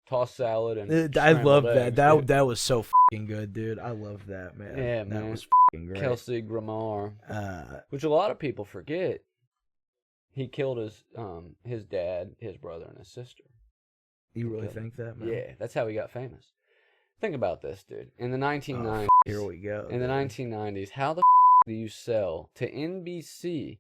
tossed salad and I love scrambled that. eggs, That dude. that was so fucking good, dude. I love that, man. Yeah, That man. was fucking great. Kelsey Grammer, Uh, which a lot of people forget. He killed his dad, his brother, and his sister. you really killed him. think that, man? Yeah, that's how he got famous. Think about this, dude. In the 1990s, Here we go. in the dude. 1990s, how the do you sell to NBC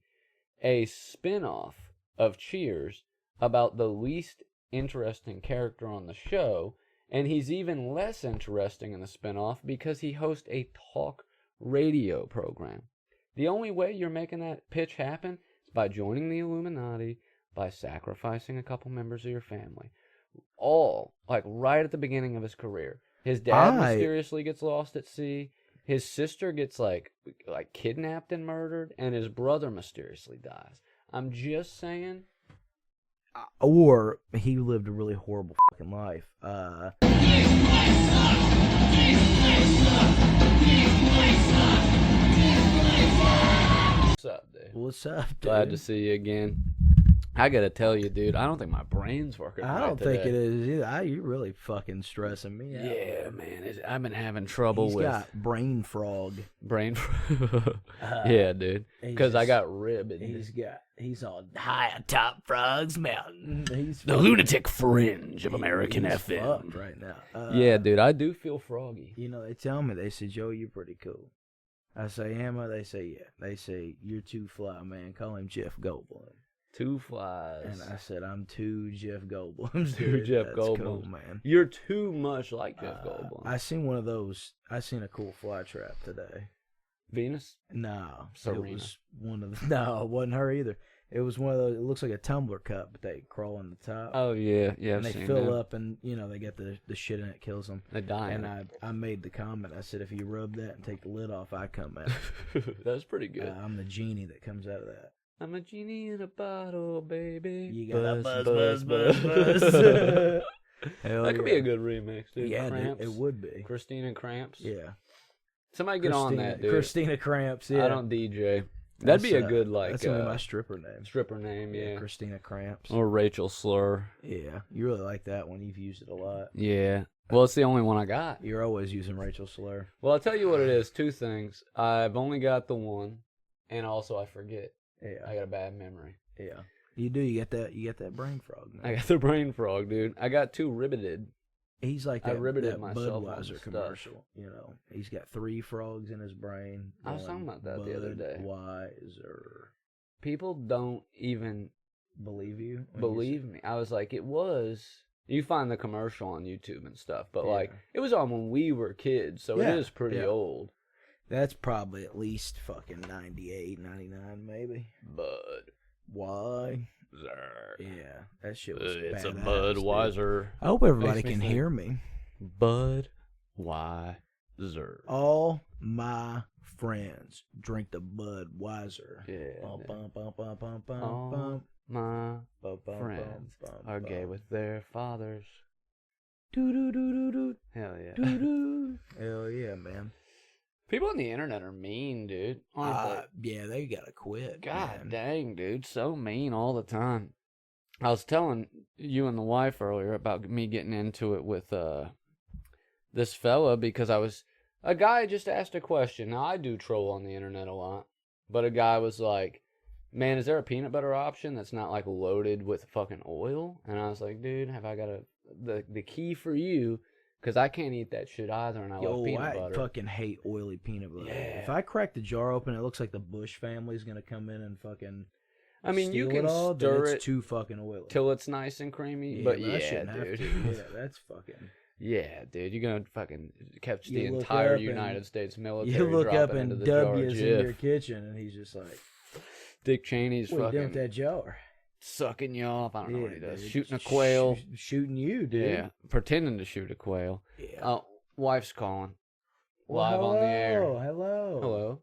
a spin-off of Cheers about the least interesting character on the show, and he's even less interesting in the spin-off because he hosts a talk radio program. The only way you're making that pitch happen is by joining the Illuminati, by sacrificing a couple members of your family. All, like, right at the beginning of his career. His dad mysteriously gets lost at sea. His sister gets, like kidnapped and murdered. And his brother mysteriously dies. I'm just saying. Or he lived a really horrible fucking life. What's up, dude? What's up, dude? Glad to see you again. I gotta tell you, dude, I don't think my brain's working I right don't think today. it is either. You're really fucking stressing me out. Yeah, man. I've been having trouble He's with got brain frog. brain. Yeah, dude. Because I got ribbed. He's on high atop Frogs Mountain. He's The lunatic fringe of American he's FM. fucked right now. Yeah, dude, I do feel froggy. You know, they tell me, they say, Joe, you're pretty cool. I say, am I? They say, yeah. They say, you're too fly, man. Call him Jeff Goldblum. Two flies. And I said, I'm two Jeff Goldblums. Two dude. Jeff That's Goldblums. cool, man. You're too much like Jeff Goldblum. I seen one of those. I seen a cool fly trap today. Venus? No, Serena. it was one of the. No, it wasn't her either. It was one of those. It looks like a tumbler cup, but they crawl on the top. Oh, yeah. Yeah, and I've they seen fill that. up, and they get the shit in it, kills them. They die. And I made the comment. I said, if you rub that and take the lid off, I come out. That's pretty good. I'm the genie that comes out of that. I'm a genie in a bottle, baby. You got a buzz, buzz. Hell That could be a good remix, dude. Yeah, dude, Cramps. it would be. Christina Cramps. Yeah. Somebody get on that, dude. Christina Cramps, yeah. I don't DJ. That'd be a good, like, that's gonna be my stripper name. stripper name, yeah. Christina Cramps. Or Rachel Slur. Yeah, you really like that one. You've used it a lot. Yeah. Well, it's the only one I got. You're always using Rachel Slur. Well, I'll tell you what it is. Two things. I've only got the one, and also I forget. Yeah, I got a bad memory. yeah. You do. You get that brain frog, man. I got the brain frog, dude. I got two ribbeted. He's like I that, riveted that myself on Budweiser stuff. commercial. You know, he's got 3 frogs in his brain. I was talking about that the other day. Budweiser. People don't even Believe you? when you believe me. I was like, it was. You find the commercial on YouTube and stuff, but Yeah. like, it was on when we were kids, so Yeah, it is pretty yeah. old. That's probably at least fucking 98, 99 maybe. Bud. Why? Zer. Yeah, that shit was It's a badass, dude. Budweiser. I hope everybody Makes me can think. hear me. Bud. Weiser. All my friends drink the Budweiser. Yeah. Bum, dude. bum, bum, bum, bum, bum, All bum, my bum, bum, friends bum, are gay bum. with their fathers. Doo doo doo doo doo Hell yeah. doo doo. Hell yeah, man. People on the internet are mean, dude. Aren't they? Yeah, they gotta quit. God man. dang, dude. So mean all the time. I was telling you and the wife earlier about me getting into it with this fella because a guy just asked a question. Now, I do troll on the internet a lot, but a guy was like, man, is there a peanut butter option that's not like loaded with fucking oil? And I was like, dude, have I got the key for you? Because I can't eat that shit either, and I love Yo, peanut I butter. fucking hate oily peanut butter. Yeah. If I crack the jar open, it looks like the Bush family's gonna come in and fucking. I mean, you steal can it all, then stir it it's too fucking oily. till it's nice and creamy, Yeah, but I yeah, shouldn't have dude. to. Yeah, that's fucking. Yeah, dude, you're gonna fucking catch the You look entire up and- United States military. You look up dropping and into the jar of W's in Jif. your kitchen, and he's just like, Dick Cheney's "What are you doing fucking with that jar?" sucking you off. I don't know what he does. dude. Shooting a quail. Shooting you, dude. Yeah, pretending to shoot a quail. Yeah. Wife's calling. Well, Live on the air. Hello. Hello.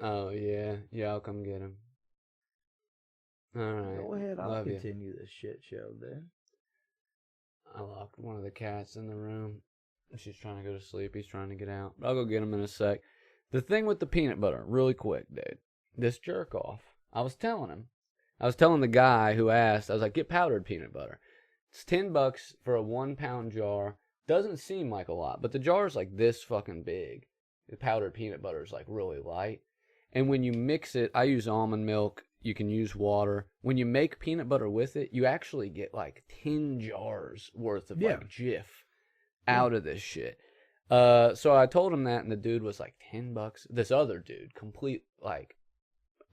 Oh yeah, yeah. I'll come get him. All right. Go ahead. I'll Love you. continue this shit show then. I locked one of the cats in the room. She's trying to go to sleep. He's trying to get out. I'll go get him in a sec. The thing with the peanut butter, really quick, dude. This jerk off. I was telling him. I was telling the guy who asked, I was like, get powdered peanut butter. It's $10 for a 1-pound jar. Doesn't seem like a lot, but the jar is like this fucking big. The powdered peanut butter is like really light. And when you mix it, I use almond milk. You can use water. When you make peanut butter with it, you actually get like 10 jars worth of like Jif out of this shit. So I told him that, and the dude was like, $10. This other dude, complete like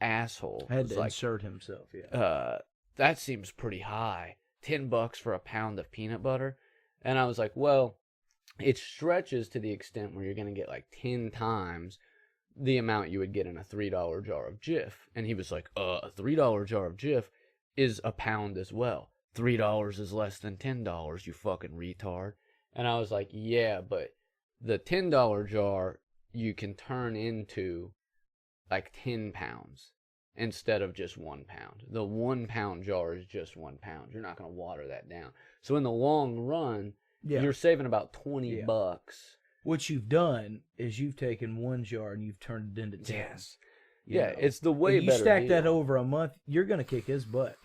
asshole, Had was to like, insert himself. Yeah. that seems pretty high. $10 for a pound of peanut butter. And I was like, well, it stretches to the extent where you're going to get like 10 times the amount you would get in a $3 jar of Jif. And he was like, a $3 jar of Jif is a pound as well. $3 is less than $10, you fucking retard. And I was like, yeah, but the $10 jar you can turn into like 10 pounds instead of just 1 pound. The 1 pound jar is just 1 pound. You're not going to water that down. So in the long run, you're saving about $20. What you've done is you've taken one jar and you've turned it into 10. Yes. Yeah, it's the way better. You stack deal. that over a month, you're going to kick his butt.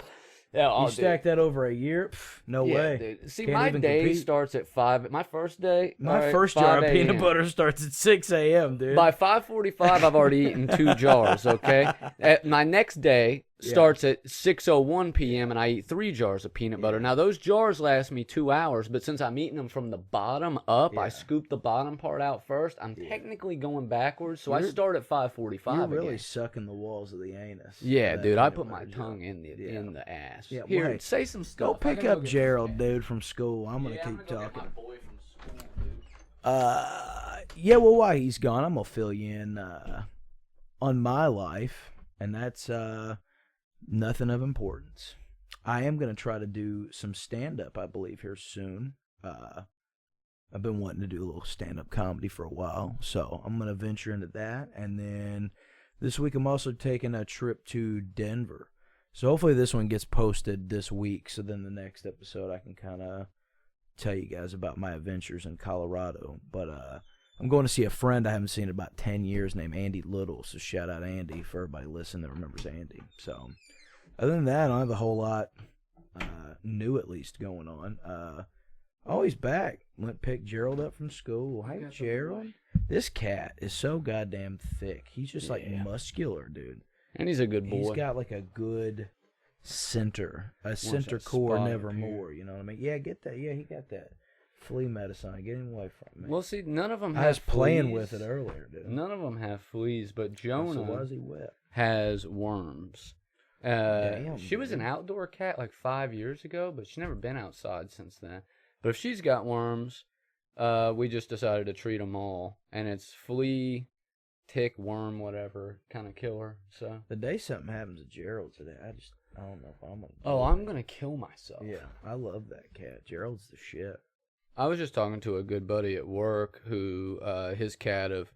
Yeah, you stack that over a year, no way. Dude. See, Can't my even day compete. starts at 5. My first day, My first jar of 5 peanut a.m. butter starts at 6 a.m., dude. By 5:45, I've already eaten 2 jars, okay? My next day starts at 6:01 p.m., and I eat 3 jars of peanut butter. Now, those jars last me 2 hours, but since I'm eating them from the bottom up, I scoop the bottom part out first. I'm technically going backwards, so I start at 5:45 You're really again. sucking the walls of the anus. Yeah, dude, I put my peanut tongue in the ass. Yeah, Here, wait. say some Go stuff. pick up Gerald, dude, from school. I'm going to I'm keep gonna go get talking. my boy from school, dude. Yeah, well, while he's gone, I'm going to fill you in on my life, and that's nothing of importance. I am going to try to do some stand-up, I believe, here soon. I've been wanting to do a little stand-up comedy for a while, so I'm going to venture into that. And then this week I'm also taking a trip to Denver. So hopefully this one gets posted this week, so then the next episode I can kind of tell you guys about my adventures in Colorado. But I'm going to see a friend I haven't seen in about 10 years named Andy Little, so shout out Andy for everybody listening that remembers Andy. So other than that, I don't have a whole lot new at least going on. Oh, he's back. Went pick Gerald up from school. Hey, Gerald. This cat is so goddamn thick. He's just like muscular, dude. And he's a good boy. He's got like a good center that core, spot nevermore. You know what I mean? Yeah, get that. Yeah, he got that flea medicine. Get him away from me. Well, see, none of them I have was playing fleas. with it earlier, dude. None of them have fleas, but Jonah So why is he wet? has worms. Damn, she was an dude. outdoor cat like 5 years ago, but she's never been outside since then. But if she's got worms, we just decided to treat them all. And it's flea, tick, worm, whatever, kind of killer. So. The day something happens to Gerald today, I don't know if I'm gonna. Oh, I'm going to kill myself. Yeah, I love that cat. Gerald's the shit. I was just talking to a good buddy at work who his cat of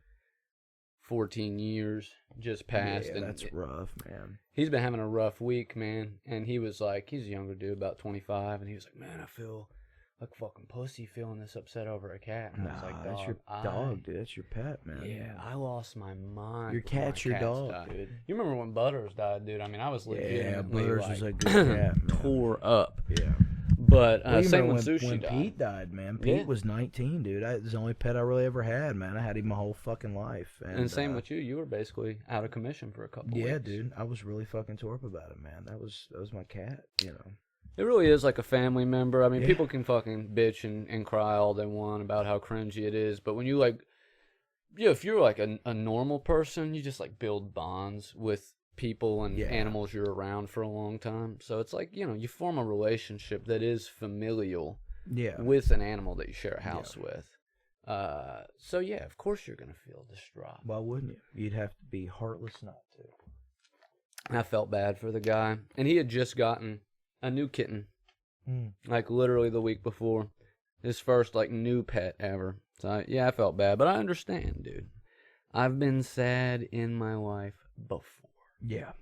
14 years just passed. Yeah, and that's rough, man. He's been having a rough week, man. And he was like, he's a younger dude, about 25, and he was like, man, I feel like a fucking pussy feeling this upset over a cat. And I was like, that's your dog, dude. That's your pet, man. Yeah, I lost my mind. Your when my cat's your cats dog, died. dude. You remember when Butters died, dude? I mean, I was legitimately Butters like, was a good cat, man. tore up. Yeah. But Well, you same remember when Sushi when died. Pete died, man. Pete Yeah. was 19, dude. It was the only pet I really ever had, man. I had him my whole fucking life. And same with you. You were basically out of commission for a couple Yeah, weeks. dude. I was really fucking tore up about it, man. That was my cat, you know. It really is like a family member. I mean, Yeah. people can fucking bitch and cry all they want about how cringy it is, but when you like, yeah, if you're like a normal person, you just like build bonds with people and animals you're around for a long time. So it's like, you know, you form a relationship that is familial with an animal that you share a house with. So yeah, of course you're gonna feel distraught. Why wouldn't you? You'd have to be heartless not to. I felt bad for the guy, and he had just gotten a new kitten, like literally the week before, his first like new pet ever. So I felt bad, but I understand, dude. I've been sad in my life before. Yeah.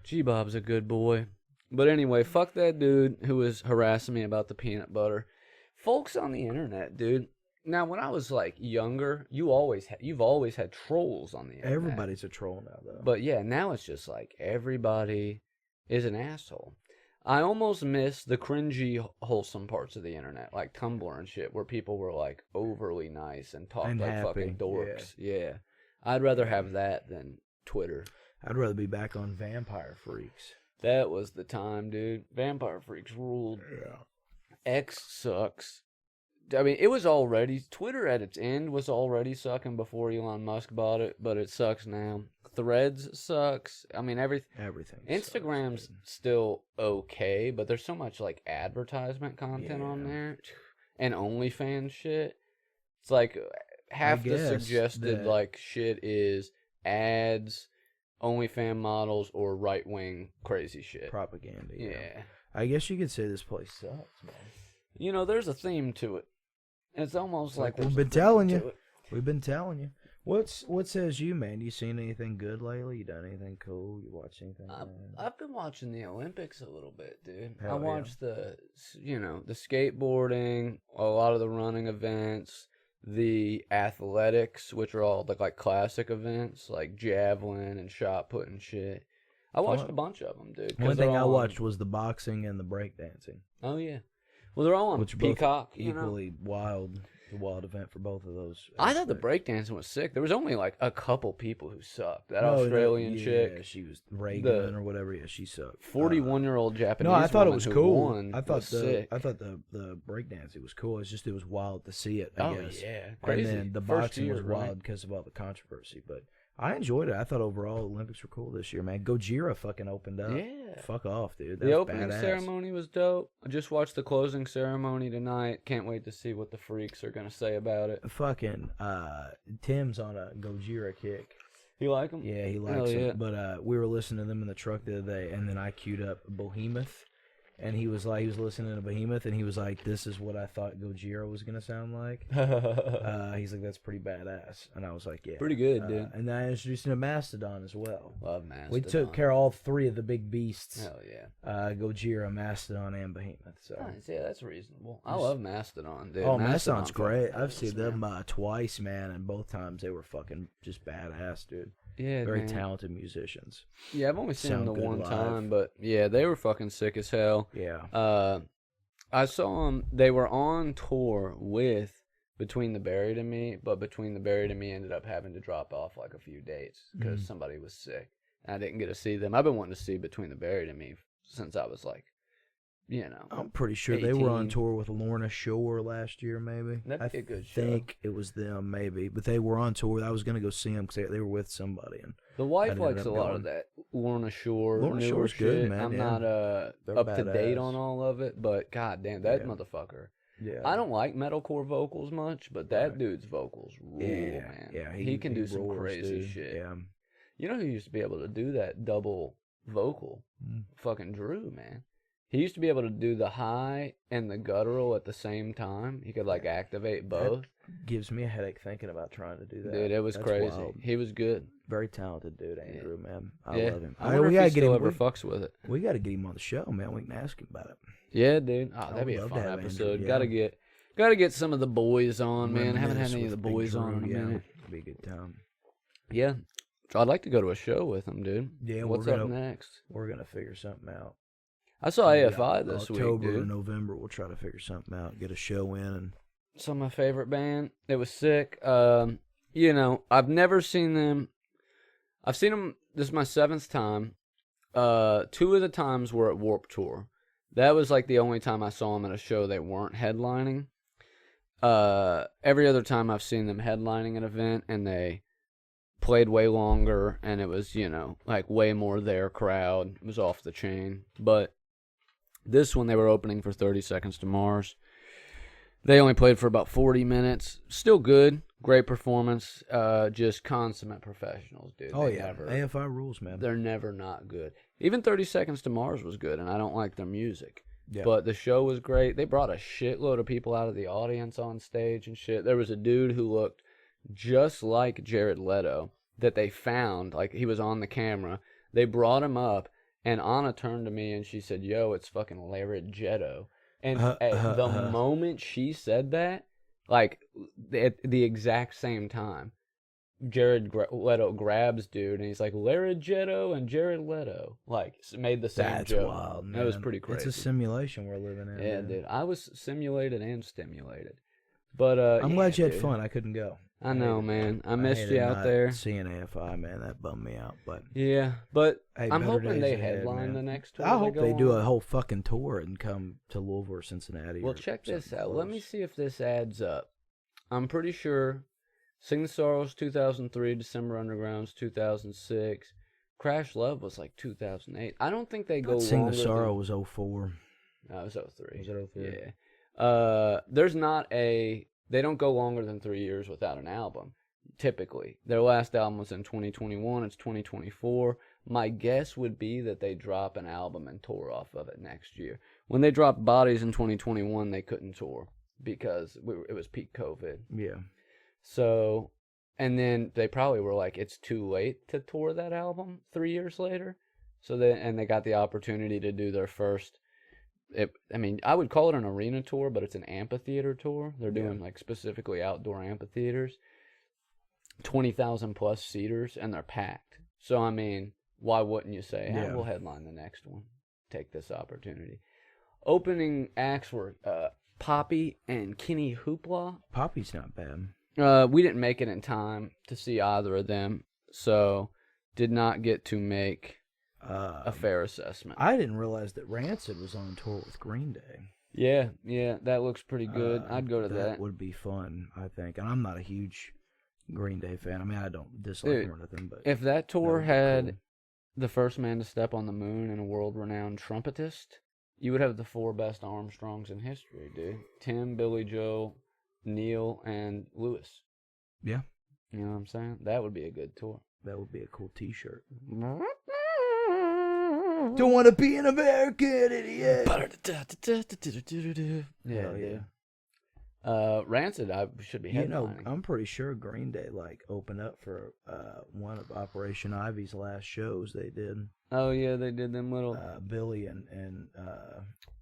G-Bob's a good boy. But anyway, fuck that dude who was harassing me about the peanut butter. Folks on the internet, dude. Now, when I was like younger, you've always had trolls on the internet. Everybody's a troll now, though. But yeah, now it's just like everybody is an asshole. I almost miss the cringy, wholesome parts of the internet, like Tumblr and shit, where people were like overly nice and talked And like happy, fucking dorks. Yeah. I'd rather have that than Twitter. I'd rather be back on Vampire Freaks. That was the time, dude. Vampire Freaks ruled. Yeah. X sucks. I mean, it was already, Twitter at its end was already sucking before Elon Musk bought it, but it sucks now. Threads sucks. I mean, Everything. Instagram's sucks, still okay, but there's so much like advertisement content on Yeah. there and OnlyFans shit. It's like half the guess suggested that- like shit is ads, OnlyFans models, or right wing crazy shit. propaganda. Yeah. I guess you could say this place sucks, man. You know, there's a theme to it. It's almost like We've there's a been theme telling to you. it. We've been telling you. What says you, man? You seen anything good lately? You done anything cool? You watched anything? I've been watching the Olympics a little bit, dude. I Hell yeah. watched the skateboarding, a lot of the running events, the athletics, which are all like classic events, like javelin and shot put and shit. I watched a bunch of them, dude. 'cause One they're thing I all on- watched was the boxing and the breakdancing, Oh yeah, well they're all on which are both Peacock. You know? equally wild. A wild event for both of those. I thought the aspects. breakdancing was sick. There was only like a couple people who sucked. That No, Australian yeah, chick, she was Reagan The or whatever. Yeah, she sucked. 41-year-old Japanese. No, I thought it woman was who cool. won I thought was sick. the breakdancing was cool. It's just it was wild to see it. I Oh guess. yeah, crazy. And then the First boxing year, was right? wild because of all the controversy. But I enjoyed it. I thought overall the Olympics were cool this year, man. Gojira fucking opened up. Yeah. Fuck off, dude. That The was opening badass. ceremony was dope. I just watched the closing ceremony tonight. Can't wait to see what the freaks are gonna say about it. Fucking Tim's on a Gojira kick. You like them? Yeah, he Hell likes yeah. it. But we were listening to them in the truck the other day, and then I queued up Behemoth, and he was listening to Behemoth, and he was like, "This is what I thought Gojira was gonna sound like." He's like, "That's pretty badass," and I was like, "Yeah, Pretty good, dude. And then I introduced him to Mastodon as well. Love Mastodon. We took care of all three of the big beasts: Hell yeah. Gojira, Mastodon, and Behemoth. So, Nice. Yeah, that's reasonable. I love Mastodon, dude. oh, Mastodon's fucking great. rules, I've seen man. them twice, man, and both times they were fucking just badass, dude. Yeah, Very man. talented musicians. Yeah, I've only seen them Sound the good one live. time, but yeah, they were fucking sick as hell. Yeah. I saw them. They were on tour with Between the Buried and Me, but Between the Buried and Me ended up having to drop off like a few dates because somebody was sick. And I didn't get to see them. I've been wanting to see Between the Buried and Me since I was like, I'm pretty sure they were on 18. tour with Lorna Shore last year, maybe. That'd be a good show. I think it was them, maybe. But they were on tour. I was going to go see them because they were with somebody. And The wife ended likes up a lot going. of that Lorna Shore. Lorna newer Shore's good, shit. man, I'm yeah. not They're up to date badass. on all of it, but goddamn, that Yeah. motherfucker. yeah. I don't like metalcore vocals much, but that Right. dude's vocals rule, yeah, man. Yeah, he can do some roars, crazy dude. shit. Yeah. You know who used to be able to do that double vocal? Mm. Fucking Drew, man. He used to be able to do the high and the guttural at the same time. He could like activate both. Gives me a headache thinking about trying to do that. Dude, it was That's crazy. wild. He was good. Very talented dude, Andrew, man. I Yeah. love him. I wonder we if gotta he get still him. ever fucks with it. We got to get him on the show, man. We can ask him about it. Yeah, dude. Oh, I that'd be would a love to fun have Andrew, episode. yeah. Gotta get some of the boys on, man. I haven't had Reminisce any of the with Big boys Drew, on in a yeah. minute. It'd be a good time. Yeah. So I'd like to go to a show with him, dude. Yeah, What's we're up gonna next? we're gonna figure something out. I saw Maybe AFI this week, October or dude. November, we'll try to figure something out. Get a show in, and Some of my favorite band. It was sick. You know, I've never seen them. I've seen them. This is my 7th time. 2 of the times were at Warped Tour. That was like the only time I saw them at a show they weren't headlining. Every other time I've seen them headlining an event, and they played way longer, and it was, you know, like way more their crowd. It was off the chain. But this one, they were opening for 30 Seconds to Mars. They only played for about 40 minutes. Still good. Great performance. Just consummate professionals, dude. oh They yeah, never- AFI rules, man. they're never not good. Even 30 Seconds to Mars was good, and I don't like their music. Yeah. But the show was great. They brought a shitload of people out of the audience on stage and shit. There was a dude who looked just like Jared Leto that they found. Like, he was on the camera. They brought him up, and Anna turned to me and she said, "Yo, it's fucking Larry Jetto." And at the moment she said that, like, at the exact same time, Leto grabs dude, and he's like, Larighetto and Jared Leto, like, made the same That's joke. wild, man. That was pretty crazy. It's a simulation we're living in. Yeah, man. dude. I was simulated and stimulated. But I'm glad you had dude. fun. I couldn't go. I know, man. I missed hated you out not there. Seeing AFI, man, that bummed me out. But Yeah, but hey, I'm better hoping days they ahead, headline man. the next tour. I hope they go do on. a whole fucking tour and come to Louisville or Cincinnati. Well, or check this something out. Let me close. see if this adds up. I'm pretty sure Sing the Sorrows 2003, December Underground's 2006, Crash Love was like 2008. I don't think they go Sing the longer Sorrow than... was 04. No, it was 03. Was it 03? Yeah. There's not a... They don't go longer than 3 years without an album, typically. Their last album was in 2021. It's 2024. My guess would be that they drop an album and tour off of it next year. When they dropped Bodies in 2021, they couldn't tour because it was peak COVID. Yeah. So, and then they probably were like, it's too late to tour that album 3 years later. So they got the opportunity to do their first... I would call it an arena tour, but it's an amphitheater tour. They're doing like specifically outdoor amphitheaters, 20,000 plus seaters, and they're packed. So I mean, why wouldn't you say, hey, we'll headline the next one? Take this opportunity. Opening acts were Poppy and Kenny Hoopla. Poppy's not bad. We didn't make it in time to see either of them, so did not get to make a fair assessment. I didn't realize that Rancid was on tour with Green Day. Yeah, that looks pretty good. I'd go to that. That would be fun, I think. And I'm not a huge Green Day fan. I mean, I don't dislike them or nothing, but if that tour would be had cool. the first man to step on the moon and a world-renowned trumpetist, you would have the 4 best Armstrongs in history, dude. Tim, Billy Joe, Neil, and Lewis. Yeah. You know what I'm saying? That would be a good tour. That would be a cool T-shirt. Don't want to be an American idiot. Yeah. Rancid, I should be headlining. You know, I'm pretty sure Green Day opened up for one of Operation Ivy's last shows they did. Oh yeah, they did them little. Billy and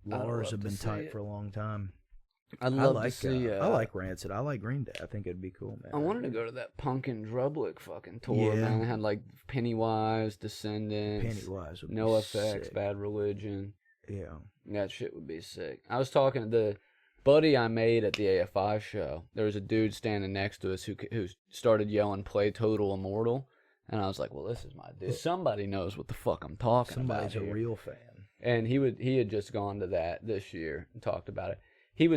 Lars have been tight for a long time. I'd love to see. I like Rancid. I like Green Day. I think it'd be cool, man. I wanted to go to that Punkin' Drublic fucking tour, man. It had like Pennywise, Descendants, Pennywise would No be Effects, sick. Bad Religion. Yeah. That shit would be sick. I was talking to the buddy I made at the AFI show. There was a dude standing next to us who started yelling, "Play Total Immortal," and I was like, "Well, this is my dude. Somebody knows what the fuck I'm talking about." Somebody's a real fan. And he had just gone to that this year and talked about it. He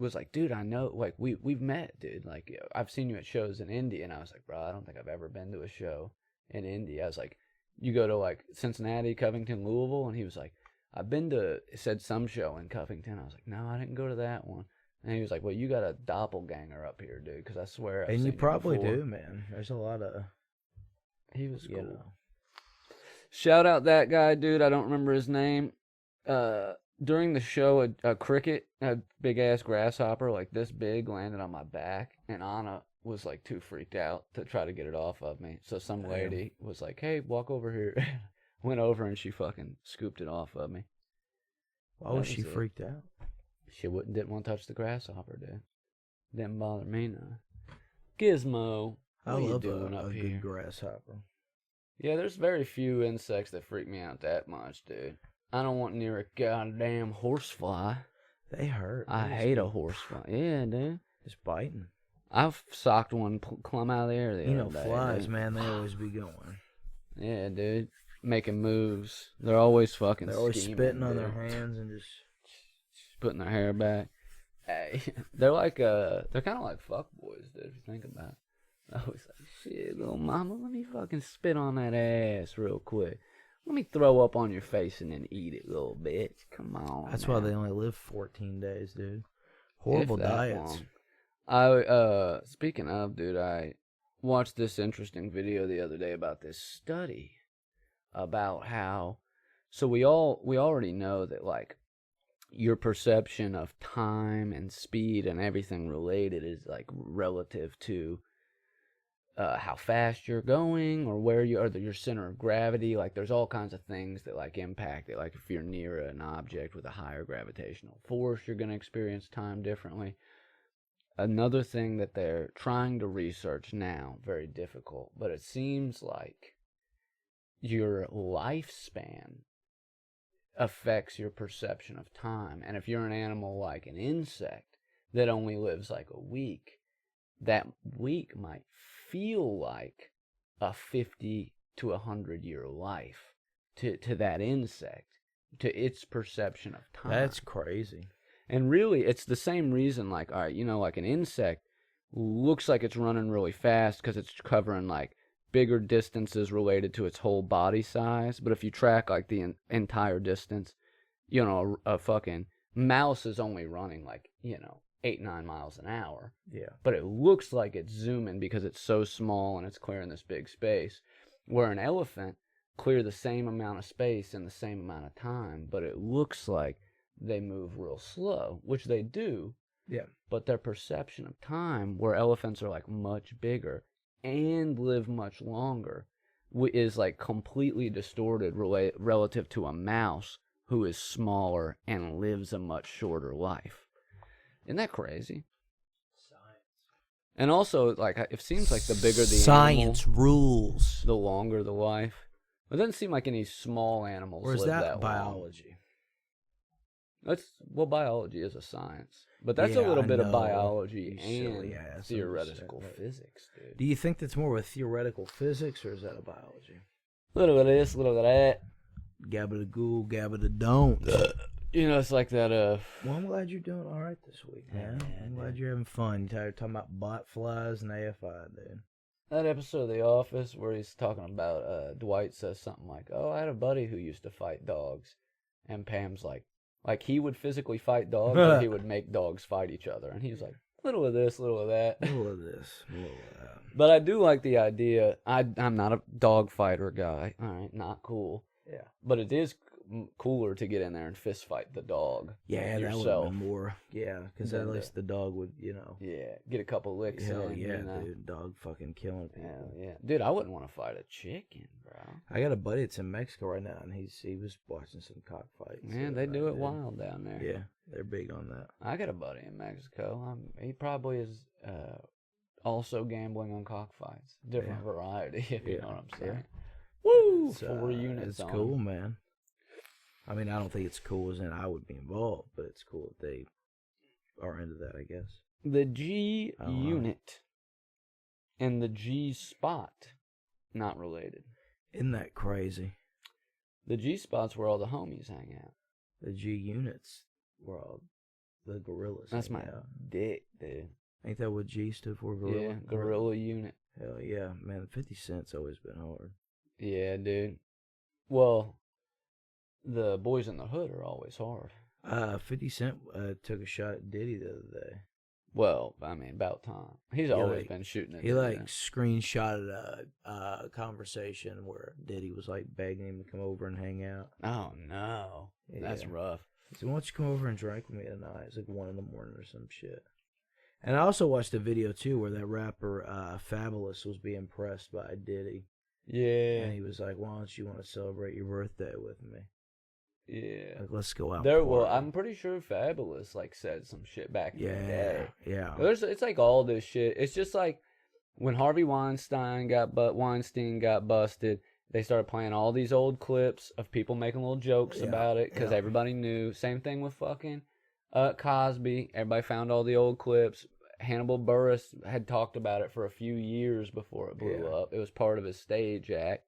was like, dude, I know, like we've met, dude. Like I've seen you at shows in Indy, and I was like, bro, I don't think I've ever been to a show in Indy. I was like, you go to like Cincinnati, Covington, Louisville, and he was like, I've been to, said some show in Covington. I was like, no, I didn't go to that one. And he was like, well, you got a doppelganger up here, dude, because I swear I've seen you probably before. do, man. There's a lot of. He was cool. You know. Shout out that guy, dude. I don't remember his name. During the show, a cricket, a big ass grasshopper like this big, landed on my back, and Anna was like too freaked out to try to get it off of me. So some lady was like, "Hey, walk over here." Went over and she fucking scooped it off of me. Why was she freaked out? She didn't want to touch the grasshopper, dude. Didn't bother me none. Gizmo, what are you doing up here? Good grasshopper. Yeah, there's very few insects that freak me out that much, dude. I don't want near a goddamn horsefly. They hurt. I hate a horsefly. Yeah, dude. It's biting. I've socked one plumb out of the air the other day. Flies, dude. man, they always be going. Yeah, dude. Making moves. They're always fucking They're always scheming, spitting on dude. their hands and just putting their hair back. Hey, they're like they're kind of like fuckboys, dude. If you think about it. I was like, shit, little mama, let me fucking spit on that ass real quick. Let me throw up on your face and then eat it, little bitch. Come on. That's man. why they only live 14 days, dude. Horrible diets. Long. Speaking of, dude, I watched this interesting video the other day about this study about how, so we already know that like your perception of time and speed and everything related is like relative to how fast you're going or where you are, your center of gravity. Like there's all kinds of things that like impact it. Like if you're near an object with a higher gravitational force, you're going to experience time differently. another thing that they're trying to research now, very difficult, but it seems like your lifespan affects your perception of time. And if you're an animal like an insect that only lives like a week, that week might feel like a 50 to 100-year life to that insect, to its perception of time. That's crazy. And really, it's the same reason, like, all right, like an insect looks like it's running really fast because it's covering, like, bigger distances related to its whole body size. But if you track, like, the entire distance, a fucking mouse is only running, like, 8-9 miles an hour. Yeah. But it looks like it's zooming because it's so small and it's clearing this big space. Where an elephant clear the same amount of space in the same amount of time, but it looks like they move real slow, which they do. Yeah. But their perception of time, where elephants are like much bigger and live much longer, is like completely distorted relative to a mouse who is smaller and lives a much shorter life. Isn't that crazy? Science. And also, like, it seems like the bigger the science animal, rules, the longer the life. It doesn't seem like any small animals or is live that that biology? Long. Biology is a science, but that's Yeah, a little I bit of know. biology You silly and ass, theoretical I'm just- physics, dude. Do you think that's more of a theoretical physics, or is that a biology? Little of this, little of that. Gabba the ghoul, gabba the don't. It's like that. Well, I'm glad you're doing all right this week, man. Yeah, I'm glad you're having fun. You tired of talking about bot flies and AFI, dude? That episode of The Office where he's talking about Dwight says something like, "Oh, I had a buddy who used to fight dogs," and Pam's like he would physically fight dogs, or he would make dogs fight each other, and he's like, little of this, little of that. Little of this, little of that. But I do like the idea. I'm not a dog fighter guy. All right, not cool. Yeah. But it is cooler to get in there and fist fight the dog. Yeah, that would yourself. have been more. Yeah, because Than at least the dog would, you know. Yeah, get a couple licks Hell in. yeah, you know? dude. Dog fucking killing people. Hell yeah. Dude, I wouldn't want to fight a chicken, bro. I got a buddy that's in Mexico right now, and he was watching some cockfights. Man, they do it wild down there. Yeah, they're big on that. I got a buddy in Mexico. He probably is also gambling on cockfights. Different variety, if you know what I'm saying. Woo! 4 units It's on cool, them. man. I mean, I don't think it's cool as in I would be involved, but it's cool that they are into that, I guess. The G I don't know. unit and the G spot, not related. Isn't that crazy? The G spot's where all the homies hang out. The G units were all the gorillas. That's my hang out. dick, dude. Ain't that what G stood for? Gorilla? Yeah, gorilla unit. Hell yeah, man. 50 Cent's always been hard. Yeah, dude. Well, the Boys in the Hood are always hard. 50 Cent took a shot at Diddy the other day. Well, I mean, about time. He's always been shooting at He Diddy. screenshotted a conversation where Diddy was like begging him to come over and hang out. Oh, no. That's Yeah. rough. He said, "Why don't you come over and drink with me tonight?" It's like 1 in the morning or some shit. And I also watched a video too where that rapper Fabulous was being pressed by Diddy, Yeah. and he was like, "Why don't you want to celebrate your birthday with me? Yeah. Like, let's go out." Well, party." I'm pretty sure Fabulous said some shit back in the day. yeah. It's like all this shit. It's just like when Harvey Weinstein got busted, they started playing all these old clips of people making little jokes about it because everybody knew. Same thing with fucking Cosby. Everybody found all the old clips. Hannibal Buress had talked about it for a few years before it blew up. It was part of his stage act.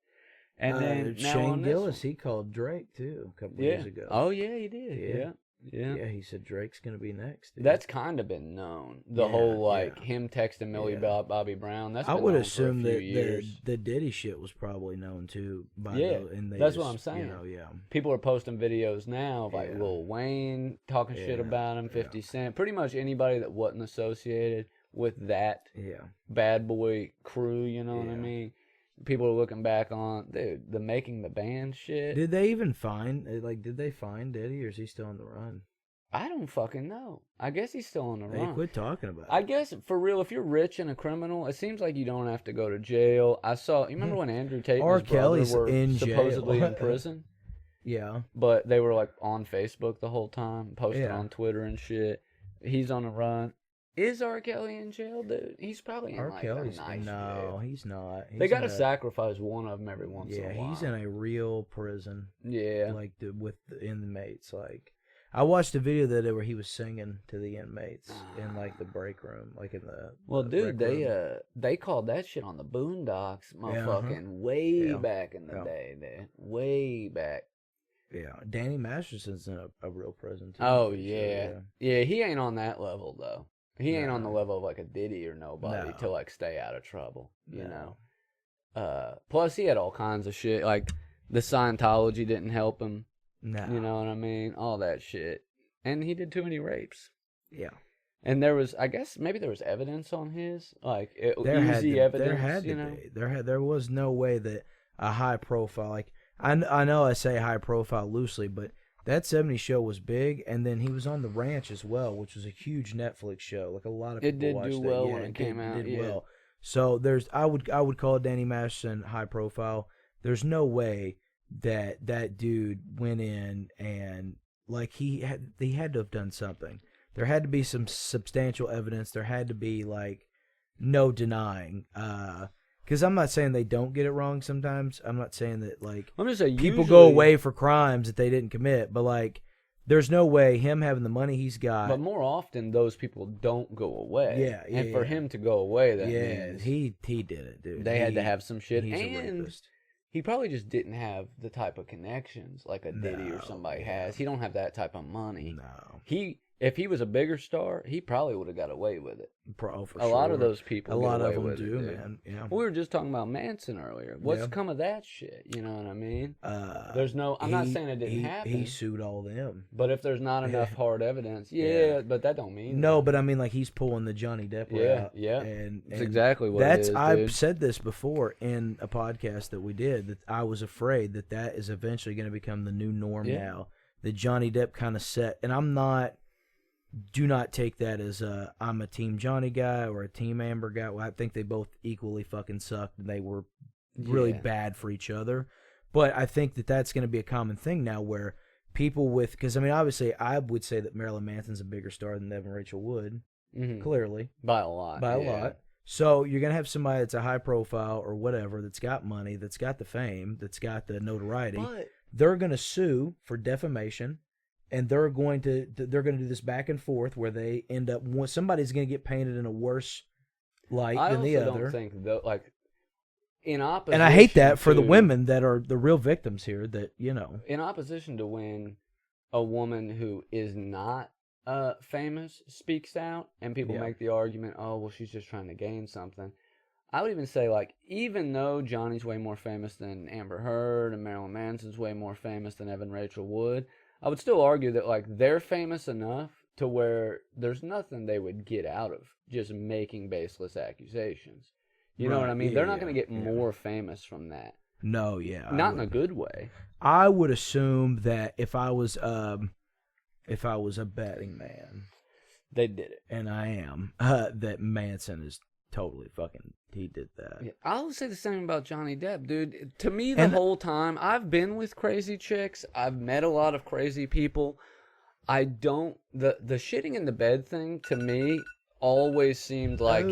And then now Shane on this Gillis, he called Drake too a couple years ago. Oh yeah, he did. Yeah. He said Drake's gonna be next. Dude. That's kind of been known. The whole him texting Millie Bobby Brown. That's I been would known assume for a that few years. the Diddy shit was probably known too. By That's what I'm saying. You know, People are posting videos now of like Yeah. Lil Wayne talking shit about him, 50 Cent, pretty much anybody that wasn't associated with that bad boy crew. You know what I mean? People are looking back on the Making the Band shit. Did they even find Did they find Diddy, or is he still on the run? I don't fucking know. I guess he's still on the Hey, run. quit talking about it. I guess for real, if you're rich and a criminal, it seems like you don't have to go to jail. You remember when Andrew Tate and R. his brother Kelly's were in supposedly jail. in prison? Yeah. But they were like on Facebook the whole time, posting Yeah. on Twitter and shit. He's on the run. Is R. Kelly in jail, dude? He's probably in R. like Kelly's a nice no, jail. he's not. They He's got to in a- sacrifice one of them every once in a Yeah, while. he's in a real prison, Yeah. like with the inmates. Like, I watched a video the other day where he was singing to the inmates in like the break room, like in the Well, the dude, rec room. they called that shit on the Boondocks, Yeah, motherfucking way Yeah. back in the Yeah. day, dude. Way back. Yeah, Danny Masterson's in a real prison too. Oh I'm pretty sure, yeah. Yeah, he ain't on that level though. He ain't on the No. level of like a Diddy or nobody No. to like stay out of trouble, you No. know. Plus he had all kinds of shit like the Scientology didn't help him, No. you know what I mean? All that shit. And he did too many rapes. Yeah. And there was, I guess, maybe there was evidence on his, like There evidence. had to you know? be. There was no way that a high profile, like I know I say high profile loosely, but that 70s show was big, and then he was on The Ranch as well, which was a huge Netflix show. Like a lot of It people did watched do that. well Yeah, when it came out, Did yeah. well. So I would call Danny Masterson high profile. There's no way that dude went in and like he had to have done something. There had to be some substantial evidence. There had to be like no denying. Because I'm not saying they don't get it wrong sometimes. I'm not saying that like I'm just saying people go away for crimes that they didn't commit, but like there's no way him having the money he's got. But more often, those people don't go away. Yeah, yeah, And for yeah. him to go away, that yeah, means he did it, dude. they had to have some shit. He's a And rapist. he probably just didn't have the type of connections like a Diddy or No, somebody yeah. has. He don't have that type of money. No, If he was a bigger star, he probably would have got away with it. for A lot of sure. those people A get lot away of them with do, it, dude. man. Yeah. We were just talking about Manson earlier. What's Yeah. come of that shit? You know what I mean? There's I'm not saying it didn't happen. He sued all them. But if there's not enough hard evidence, yeah, but that don't mean No, that. but I mean, like he's pulling the Johnny Depp way Yeah, out. yeah. And That's exactly what that's it is, I've dude. said this before in a podcast that we did that I was afraid that is eventually going to become the new norm now. That Johnny Depp kind of set, and I'm not. Do not take that as I'm a Team Johnny guy or a Team Amber guy. Well, I think they both equally fucking sucked and they were really Yeah. bad for each other. But I think that's going to be a common thing now where people because I mean, obviously, I would say that Marilyn Manson's a bigger star than Evan Rachel Wood, clearly. By a lot. By a yeah. lot. So you're going to have somebody that's a high profile or whatever, that's got money, that's got the fame, that's got the notoriety. But They're going to sue for defamation. And they're going to do this back and forth where they end up somebody's going to get painted in a worse light I than the also other. don't think though, like in opposition. And I hate that for the to- women that are the real victims here. That In opposition to when a woman who is not famous speaks out, and people Yeah. make the argument, oh well, she's just trying to gain something. I would even say, like, even though Johnny's way more famous than Amber Heard and Marilyn Manson's way more famous than Evan Rachel Wood, I would still argue that, like, they're famous enough to where there's nothing they would get out of just making baseless accusations. You know what I Right, mean? yeah, They're not yeah, going to get yeah. more famous from that. no, yeah, Not in a good way. I would assume that if I was a betting man, They did it. and I am, that Manson is totally fucking. He did that. Yeah, I'll say the same about Johnny Depp, dude. To me, the And- whole time, I've been with crazy chicks. I've met a lot of crazy people. I don't... The shitting in the bed thing, to me, always seemed like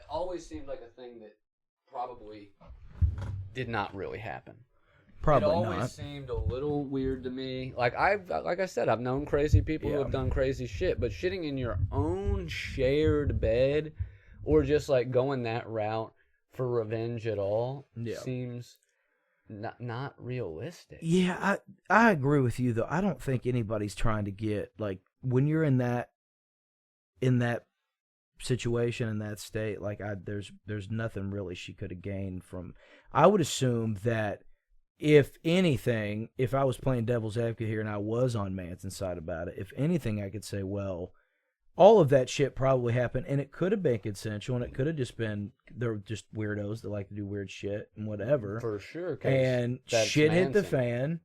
always seemed like a thing that probably did not really happen. Probably it always not. seemed a little weird to me. Like I said, I've known crazy people who Yeah. have done crazy shit, but shitting in your own shared bed, or just like going that route for revenge at all, Yeah. seems not realistic. Yeah, I agree with you though. I don't think anybody's trying to get like when you're in that situation in that state. Like there's nothing really she could have gained from. I would assume that if anything, if I was playing devil's advocate here and I was on Manson's side about it, if anything, I could say, well, all of that shit probably happened, and it could have been consensual, and it could have just been they're just weirdos that like to do weird shit and whatever. For sure. 'Cause And that's shit hit the Manson. fan.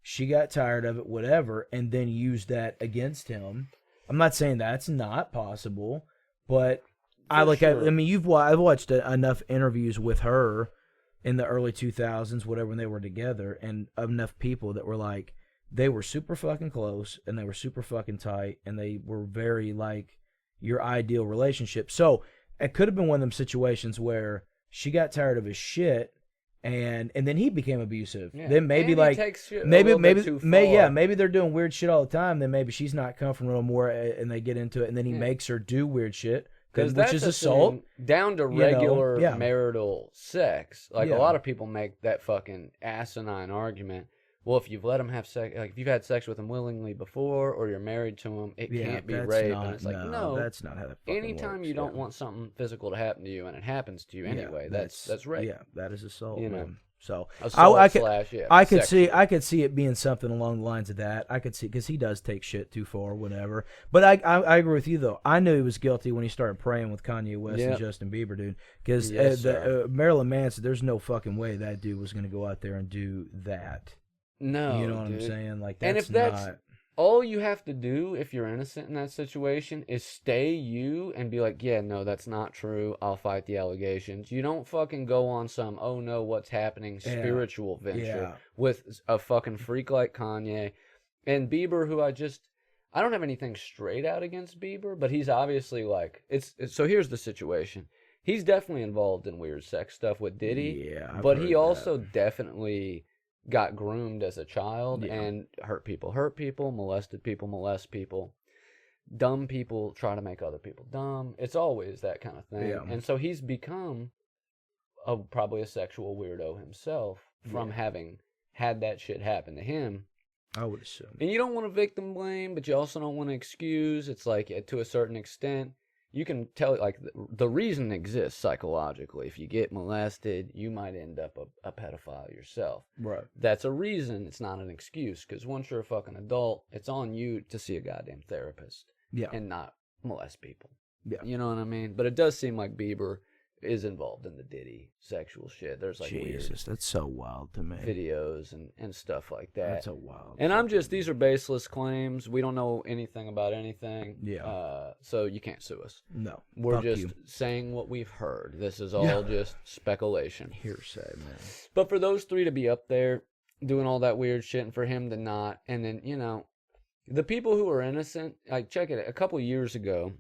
She got tired of it, whatever, and then used that against him. I'm not saying that's not possible, but I sure. mean, I've watched enough interviews with her in the early 2000s, whatever, when they were together, and enough people that were like, they were super fucking close and they were super fucking tight and they were very like your ideal relationship. So it could have been one of them situations where she got tired of his shit and then he became abusive. Yeah. Then maybe And he like takes shit a maybe little bit maybe too yeah, far. maybe they're doing weird shit all the time. Then maybe she's not comfortable no more and they get into it and then he Yeah. makes her do weird shit. Because Which is assault. down to know, regular yeah. marital sex. Like Yeah. a lot of people make that fucking asinine argument. Well, if you've let him have sex, like if you've had sex with him willingly before, or you're married to him, it can't be that's rape. not, and it's like, no, that's not how that fucking anytime works. you don't want something physical to happen to you, and it happens to you anyway, that's rape. Yeah, that is assault, You know. man. So Assault I could, slash, yeah, I could sexual. I could see it being something along the lines of that. I could see because he does take shit too far, whatever. But I agree with you though. I knew he was guilty when he started praying with Kanye West and Yep. Justin Bieber, dude. Because Yes, sir. Marilyn Manson, there's no fucking way that dude was going to go out there and do that. No, you know what I'm dude. saying? Like And that's if that's not. all you have to do if you're innocent in that situation is stay you and be like, yeah, no, that's not true. I'll fight the allegations. You don't fucking go on some, oh no, what's happening spiritual venture Yeah. with a fucking freak like Kanye and Bieber, who I don't have anything straight out against Bieber, but he's obviously like, so here's the situation. He's definitely involved in weird sex stuff with Diddy, Yeah, I've but heard he that. also definitely got groomed as a child Yeah. and hurt people, molest people. Dumb people try to make other people dumb. It's always that kind of thing. Yeah. And so he's become probably a sexual weirdo himself from having had that shit happen to him. I would assume. And you don't want to victim blame, but you also don't want to excuse. It's like, to a certain extent, you can tell, like, the reason exists psychologically. If you get molested, you might end up a pedophile yourself. Right. That's a reason. It's not an excuse. Because once you're a fucking adult, it's on you to see a goddamn therapist Yeah. and not molest people. Yeah. You know what I mean? But it does seem like Bieber is involved in the Diddy sexual shit. There's like Jesus, that's so wild to me. weird videos and stuff like that. That's a wild. And these are baseless claims. We don't know anything about anything. Yeah. So you can't sue us. No. We're fuck just you. saying what we've heard. This is all just speculation. Hearsay, man. But for those three to be up there doing all that weird shit and for him to not, and then, you know, the people who are innocent, like, check it, a couple years ago,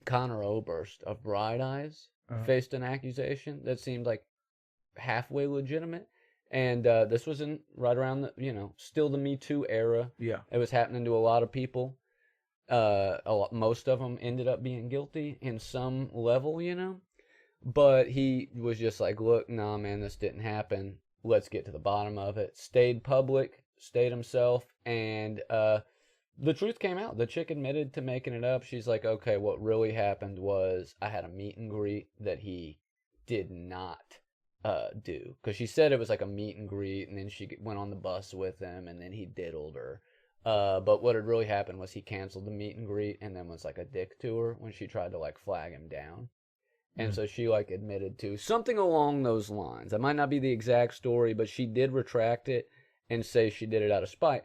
Connor Oberst of Bright Eyes faced an accusation that seemed like halfway legitimate. And this was right around the, you know, still the Me Too era. Yeah. It was happening to a lot of people. Most of them ended up being guilty in some level, you know. But he was just like, look, nah, man, this didn't happen. Let's get to the bottom of it. Stayed public, stayed himself, and the truth came out. The chick admitted to making it up. She's like, okay, what really happened was I had a meet and greet that he did not do. Because she said it was like a meet and greet, and then she went on the bus with him, and then he diddled her. But what had really happened was he canceled the meet and greet and then was like a dick to her when she tried to like flag him down. And so she like admitted to something along those lines. That might not be the exact story, but she did retract it and say she did it out of spite.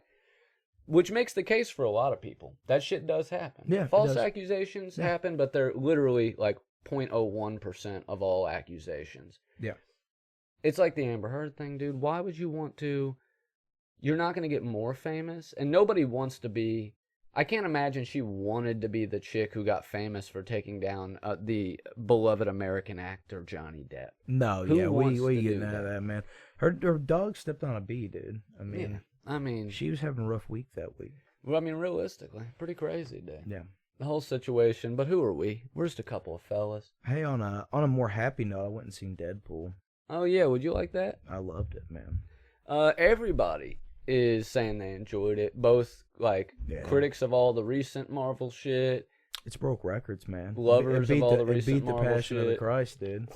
Which makes the case for a lot of people. That shit does happen. Yeah, it False does. accusations happen, but they're literally like 0.01% of all accusations. Yeah. It's like the Amber Heard thing, dude. Why would you want to... You're not going to get more famous, and nobody wants to be... I can't imagine she wanted to be the chick who got famous for taking down the beloved American actor Johnny Depp. No, Who yeah, wants we to getting do out of that? that, man. Her dog stepped on a bee, dude. I mean, Yeah, I mean, she was having a rough week that week. well, I mean, realistically, pretty crazy, dude. Yeah. The whole situation, but who are we? We're just a couple of fellas. Hey, on a more happy note, I went and seen Deadpool. Oh yeah, would you like that? I loved it, man. Everybody is saying they enjoyed it. Both like Yeah. critics of all the recent Marvel shit. It's broke records, man. Lovers it beat of all the it recent beat the Marvel Passion of the shit. Christ, dude.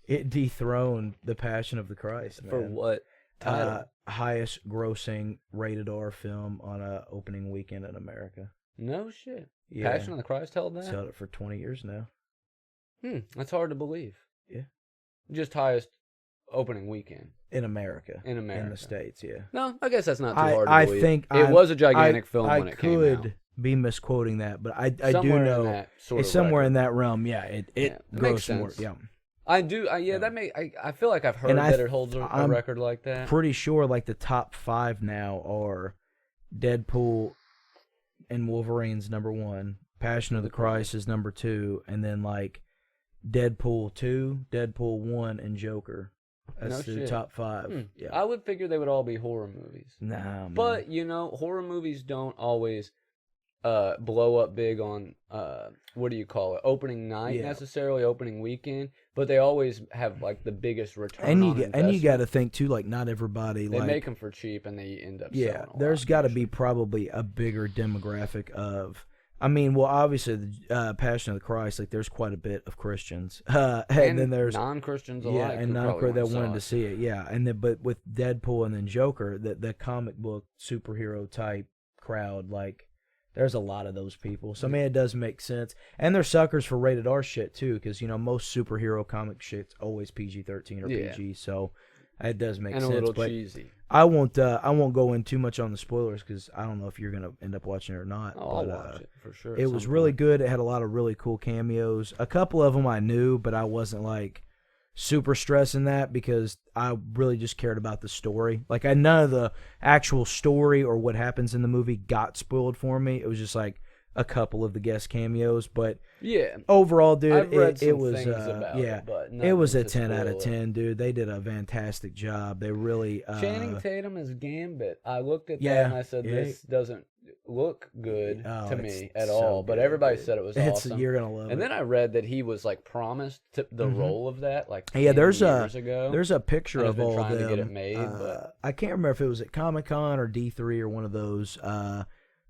It dethroned the Passion of the Christ, man. For what title? Highest grossing rated R film on a opening weekend in America. No shit. Yeah. Passion of the Christ held that? It's held it for 20 years now. That's hard to believe. Yeah. Just highest opening weekend In America. in America. In the States, yeah. No, I guess that's not too hard to I believe. think it was a gigantic film I when it came out. could be misquoting that, but I do Somewhere know in that sort it's of somewhere record. in that realm. Yeah, it It grows makes more. sense. Yeah, I do. That may. I feel like I've heard And that it holds a I'm record like that. pretty sure like the top 5 now are Deadpool and Wolverine's number 1, Passion of the Christ is number 2, and then like Deadpool 2, Deadpool 1, and Joker. That's No the shit. top 5. Yeah. I would figure they would all be horror movies. Nah, man. But, horror movies don't always blow up big on, what do you call it, opening night necessarily, opening weekend, but they always have, like, the biggest return on investment. And you got to think, too, like, not everybody, They like... make them for cheap, and they end up selling a lot. There's got to be probably a bigger demographic of... I mean, well, obviously, the Passion of the Christ, like, there's quite a bit of Christians. And then there's... non-Christians alike. Yeah, and non-Christians that wanted to see it, yeah. And then, but with Deadpool and then Joker, the comic book superhero type crowd, like, there's a lot of those people. So, I mean, it does make sense. And they're suckers for rated R shit, too, because, most superhero comic shit's always PG-13 or PG, so it does make sense. And a little but cheesy. I won't go in too much on the spoilers because I don't know if you're going to end up watching it or not. I'll watch it, for sure. It was really good. It had a lot of really cool cameos. A couple of them I knew, but I wasn't, like, super stressing that because I really just cared about the story. Like, none of the actual story or what happens in the movie got spoiled for me. It was just, like, a couple of the guest cameos, but overall, dude, I've read it some was things about it, but it was a nothing to 10 out of spoil it. 10, dude. They did a fantastic job. They really Channing Tatum is Gambit. I looked at that and I said, this doesn't look good to me at all. But everybody said it was awesome. You're gonna love it. And then I read that he was like promised the role of that like 10 there's years ago. There's a picture And of has been all of trying them. to get it made, but I can't remember if it was at Comic-Con or D3 or one of those.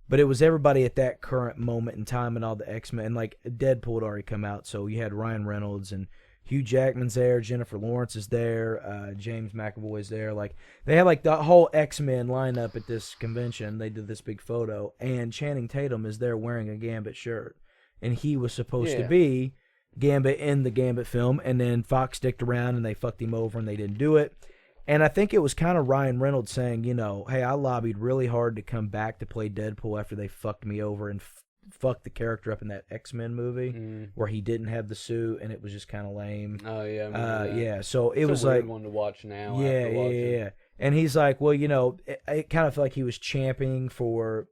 But it was everybody at that current moment in time and all the X-Men. Like, Deadpool had already come out, so you had Ryan Reynolds and Hugh Jackman's there, Jennifer Lawrence is there, James McAvoy's there. Like, they had, like, the whole X-Men lineup at this convention. They did this big photo, and Channing Tatum is there wearing a Gambit shirt. And he was supposed to be Gambit in the Gambit film, and then Fox sticked around and they fucked him over and they didn't do it. And I think it was kind of Ryan Reynolds saying, hey, I lobbied really hard to come back to play Deadpool after they fucked me over and fucked the character up in that X-Men movie where he didn't have the suit and it was just kind of lame. Oh, yeah. Yeah, so it It's was a weird like... one to watch now. Yeah. And he's like, well, it kind of felt like he was championing for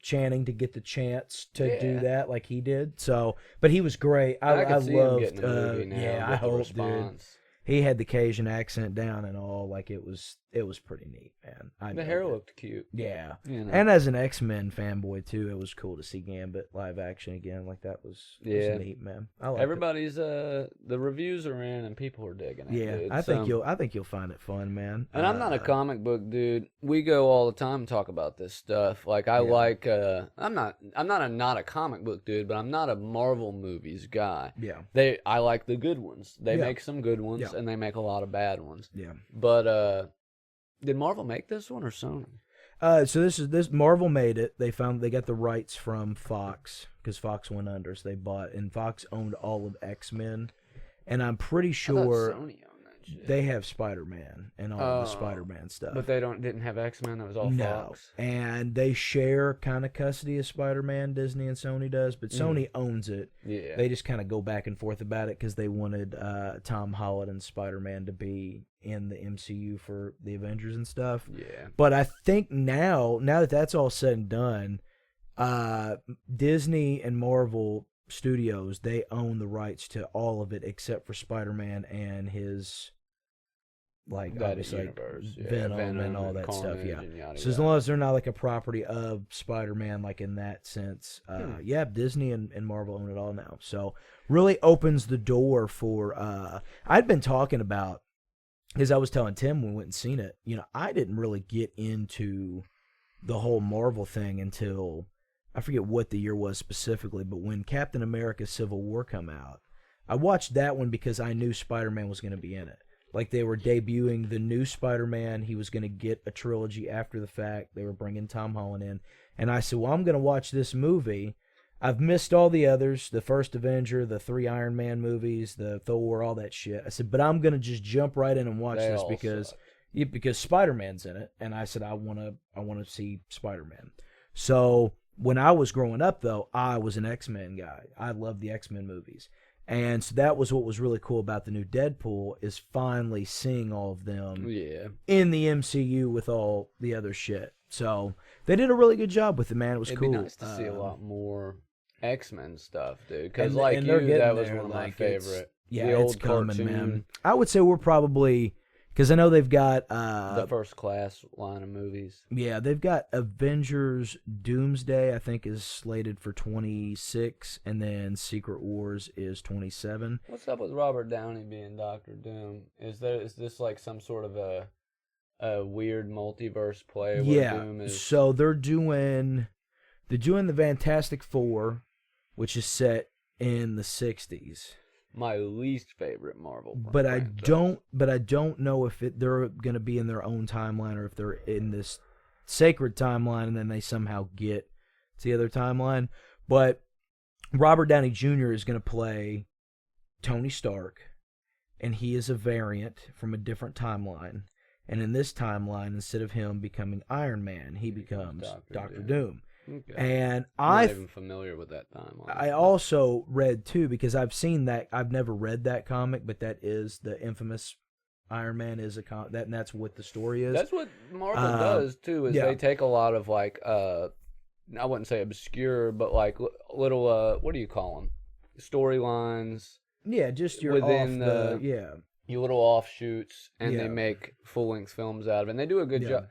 Channing to get the chance to do that like he did. So, but he was great. I could see loved... him getting a movie now. Yeah, I hope, response. dude. He had the Cajun accent down and all. Like, it was pretty neat, man. The hair looked cute. Yeah. And as an X-Men fanboy, too, it was cool to see Gambit live action again. Like, that was neat, man. I liked everybody's, the reviews are in and people are digging it, dude. I think you'll find it fun, man. And I'm not a comic book dude. We go all the time and talk about this stuff. Like, I like, I'm not a comic book dude, but I'm not a Marvel movies guy. Yeah. I like the good ones. They make some good ones and they make a lot of bad ones. Yeah. But, did Marvel make this one or Sony? So this Marvel made it. They got the rights from Fox because Fox went under, so they bought, and Fox owned all of X-Men, and I'm pretty sure I thought Sony owned that shit. they have Spider-Man and all the Spider-Man stuff. But they didn't have X-Men. That was all Fox. And they share kind of custody of Spider-Man. Disney and Sony does, but Sony owns it. Yeah. They just kind of go back and forth about it because they wanted Tom Holland and Spider-Man to be in the MCU for the Avengers and stuff. Yeah. But I think now that that's all said and done, Disney and Marvel Studios, they own the rights to all of it except for Spider-Man and his, like, that obviously, universe. like, Venom and all that stuff. Carnage Yeah. and yada, So as yada. long as they're not like a property of Spider-Man, like in that sense, yeah, Disney and Marvel own it all now. So really opens the door for. I'd been talking about, because I was telling Tim when we went and seen it, I didn't really get into the whole Marvel thing until, I forget what the year was specifically, but when Captain America Civil War come out, I watched that one because I knew Spider-Man was going to be in it. Like, they were debuting the new Spider-Man. He was going to get a trilogy after the fact. They were bringing Tom Holland in. And I said, well, I'm going to watch this movie. I've missed all the others, the first Avenger, the 3 Iron Man movies, the Thor, all that shit. I said, but I'm going to just jump right in and watch this because Spider-Man's in it. And I said, I want to see Spider-Man. So when I was growing up, though, I was an X-Men guy. I loved the X-Men movies. And so that was what was really cool about the new Deadpool, is finally seeing all of them in the MCU with all the other shit. So they did a really good job with it, man. It was It'd cool. be nice to see a lot more X-Men stuff, dude. Because And- like and you, they're getting that was there, one of my like, it's- favorite. Yeah, the it's old coming, cartoon, man. I would say we're probably, because I know they've got the First Class line of movies. yeah, they've got Avengers Doomsday, I think, is slated for 26, and then Secret Wars is 27. What's up with Robert Downey being Doctor Doom? Is this like some sort of a weird multiverse play where Yeah, Doom is? so they're doing the Fantastic Four, which is set in the 60s. My least favorite Marvel. But franchise. I don't know if they're going to be in their own timeline or if they're in this sacred timeline and then they somehow get to the other timeline. But Robert Downey Jr. is going to play Tony Stark, and he is a variant from a different timeline. And in this timeline, instead of him becoming Iron Man, he becomes Doctor Doom. Okay. And I'm not even familiar with that timeline. I also read too, because I've seen that. I've never read that comic, but that is the infamous Iron Man is and that's what the story is. That's what Marvel does too. Is they take a lot of like I wouldn't say obscure, but like little what do you call them? Storylines. Yeah, just your within off the your little offshoots, and Yeah. they make full length films out of it. And they do a good Yeah. job.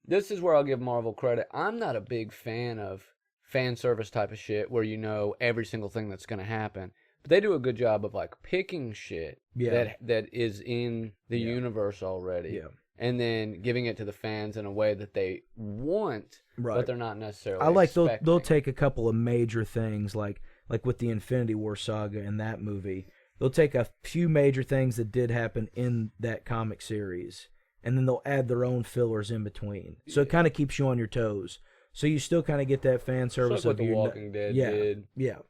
This is where I'll give Marvel credit. I'm not a big fan of fan service type of shit where you know every single thing that's going to happen. But they do a good job of like picking shit that is in the universe already. Yeah. And then giving it to the fans in a way that they want, Right. but they're not necessarily I like they'll expecting. take a couple of major things like with the Infinity War saga in that movie. They'll take a few major things that did happen in that comic series, and then they'll add their own fillers in between. So it kind of keeps you on your toes. So you still kind of get that fan service It's like of what The you Walking Dead did. Yeah.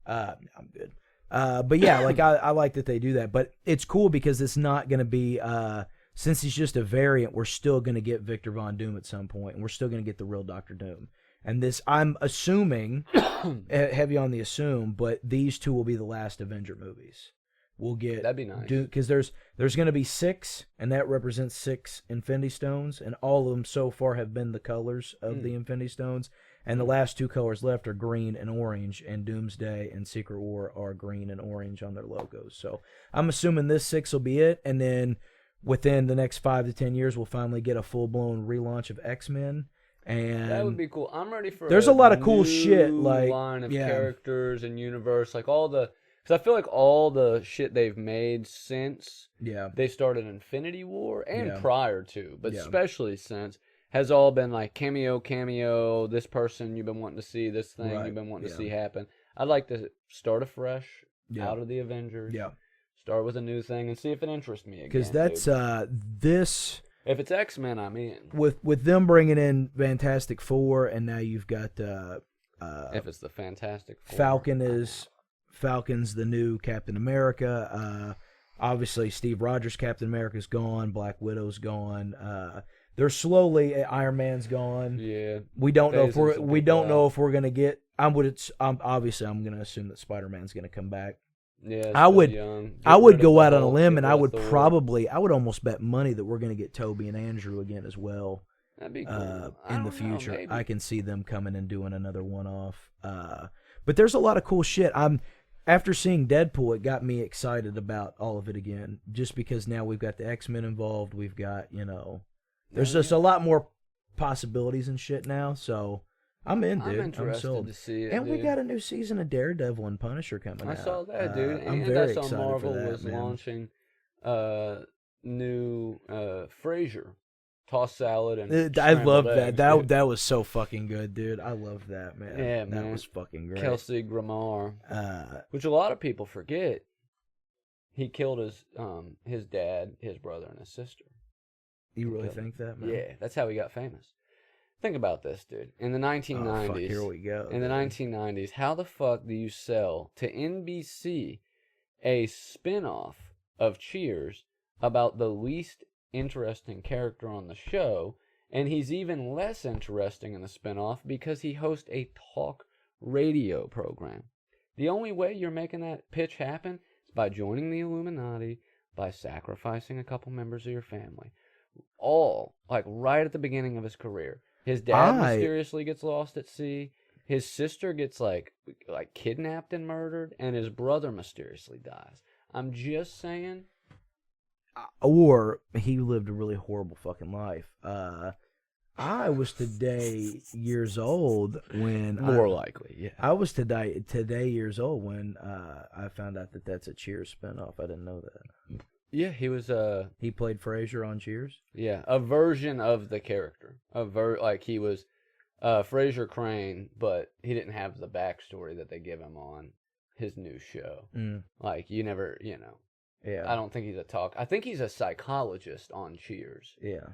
I'm good. But yeah, like I like that they do that. But it's cool because it's not going to be since he's just a variant, we're still going to get Victor Von Doom at some point, and we're still going to get the real Doctor Doom. And this, I'm assuming, heavy on the assume, but these two will be the last Avenger movies. We'll get That'd be nice. because there's going to be 6, and that represents 6 Infinity Stones, and all of them so far have been the colors of the Infinity Stones, and the last 2 colors left are green and orange, and Doomsday and Secret War are green and orange on their logos. So I'm assuming this 6 will be it, and then within the next 5 to 10 years, we'll finally get a full blown relaunch of X-Men. And that would be cool. I'm ready for. There's a lot of cool shit, new like line of characters and universe, like all the. Because I feel like all the shit they've made since they started Infinity War and prior to, but especially since, has all been like cameo. This person you've been wanting to see, this thing you've been wanting to see happen. I'd like to start afresh out of the Avengers. Yeah. Start with a new thing and see if it interests me again. Because that's this. If it's X-Men, I'm in. With them bringing in Fantastic Four, and now you've got if it's the Fantastic Four. Falcon's the new Captain America. Obviously, Steve Rogers' Captain America's gone. Black Widow's gone. They're slowly. Iron Man's gone. Yeah. We don't know if we're gonna get. Obviously I'm gonna assume that Spider-Man's gonna come back. Yeah, I would go out on a limb, and I would almost bet money that we're gonna get Toby and Andrew again as well. That'd be cool. In the future. I can see them coming and doing another one-off. But there's a lot of cool shit. After seeing Deadpool, it got me excited about all of it again. Just because now we've got the X-Men involved, we've got there's just a lot more possibilities and shit now. So I'm in, dude. I'm interested sold. To see it, and we got a new season of Daredevil and Punisher coming out. I saw that, dude. I'm and very I saw excited Marvel for that, was man. launching new Frasier. Tossed salad and I love that. Eggs, That was so fucking good, dude. I love that, man. Yeah, that man. was fucking great. Kelsey Grammer, which a lot of people forget. He killed his dad, his brother, and his sister. You really think that, man? Yeah, that's how he got famous. Think about this, dude. In the 1990s, fuck, here we go. In the 1990s, how the fuck do you sell to NBC a spin-off of Cheers about the least interesting character on the show, and he's even less interesting in the spinoff because he hosts a talk radio program? The only way you're making that pitch happen is by joining the Illuminati, by sacrificing a couple members of your family. All, like, right at the beginning of his career. His dad mysteriously gets lost at sea. His sister gets, like kidnapped and murdered. And his brother mysteriously dies. I'm just saying. Or he lived a really horrible fucking life. I was today years old when More likely, yeah. I was today years old when I found out that that's a Cheers spinoff. I didn't know that. Yeah, he was he played Frasier on Cheers. Yeah, a version of the character. Like he was Frasier Crane, but he didn't have the backstory that they give him on his new show. Like you never, Yeah. I don't think he's I think he's a psychologist on Cheers. Yeah.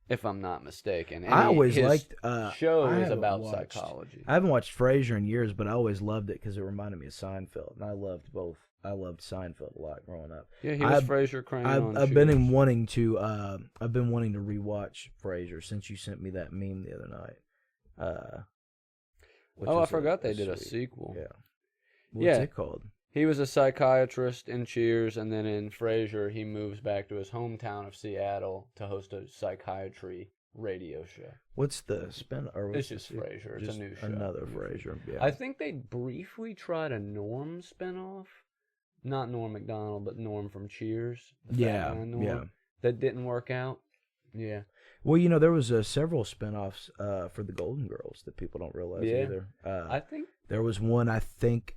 If I'm not mistaken. And I always liked show is about psychology. I haven't watched Frasier in years, but I always loved it because it reminded me of Seinfeld, and I loved both. I loved Seinfeld a lot growing up. Yeah, he was Frasier Crane on I've Cheers. been wanting to rewatch Frasier since you sent me that meme the other night. I forgot they did a sequel. Yeah. What's it called? He was a psychiatrist in Cheers, and then in Frasier, he moves back to his hometown of Seattle to host a psychiatry radio show. What's the spin? It's just Frasier. It's a new show. Another Frasier. Yeah. I think they briefly tried a Norm spinoff. Not Norm Macdonald, but Norm from Cheers. Yeah. That didn't work out. Yeah. Well, there was several spinoffs for the Golden Girls that people don't realize either. I think there was one. I think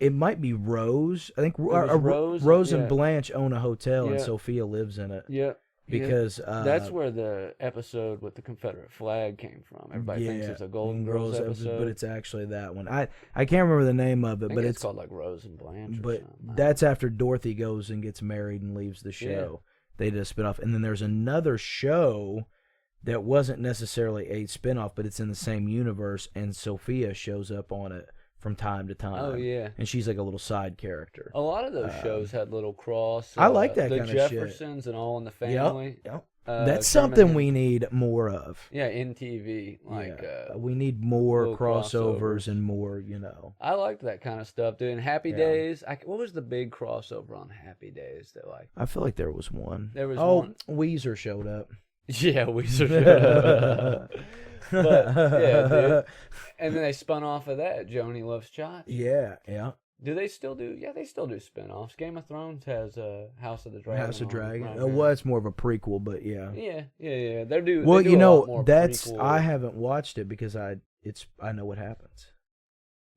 it might be Rose. I think Rose. Rose and Blanche own a hotel, and Sophia lives in it. Yeah. Because that's where the episode with the Confederate flag came from. Everybody thinks it's a Golden Girls episode, but it's actually that one. I can't remember the name of it, but it's called like Rose and Blanche. But that's after Dorothy goes and gets married and leaves the show. They did a spinoff, and then there's another show that wasn't necessarily a spinoff, but it's in the same universe, and Sophia shows up on it from time to time. Oh, yeah. And she's like a little side character. A lot of those shows had little cross. I like that kind of shit. The Jeffersons and All in the Family. Yep. That's something we need more of. Yeah, in TV. We need more crossovers and more, I liked that kind of stuff, dude. And Happy Days. What was the big crossover on Happy Days that I feel like there was one. There was one. Weezer showed up. Yeah, Weezer showed up. But, yeah, dude. And then they spun off of that, Joni Loves Chachi. Yeah. Do they still do? Yeah, they still do spin-offs. Game of Thrones has House of the Dragon. House of Dragon. Well, it's more of a prequel, but yeah. Yeah. They do. Well, they do a lot more that's prequel. I haven't watched it because I know what happens.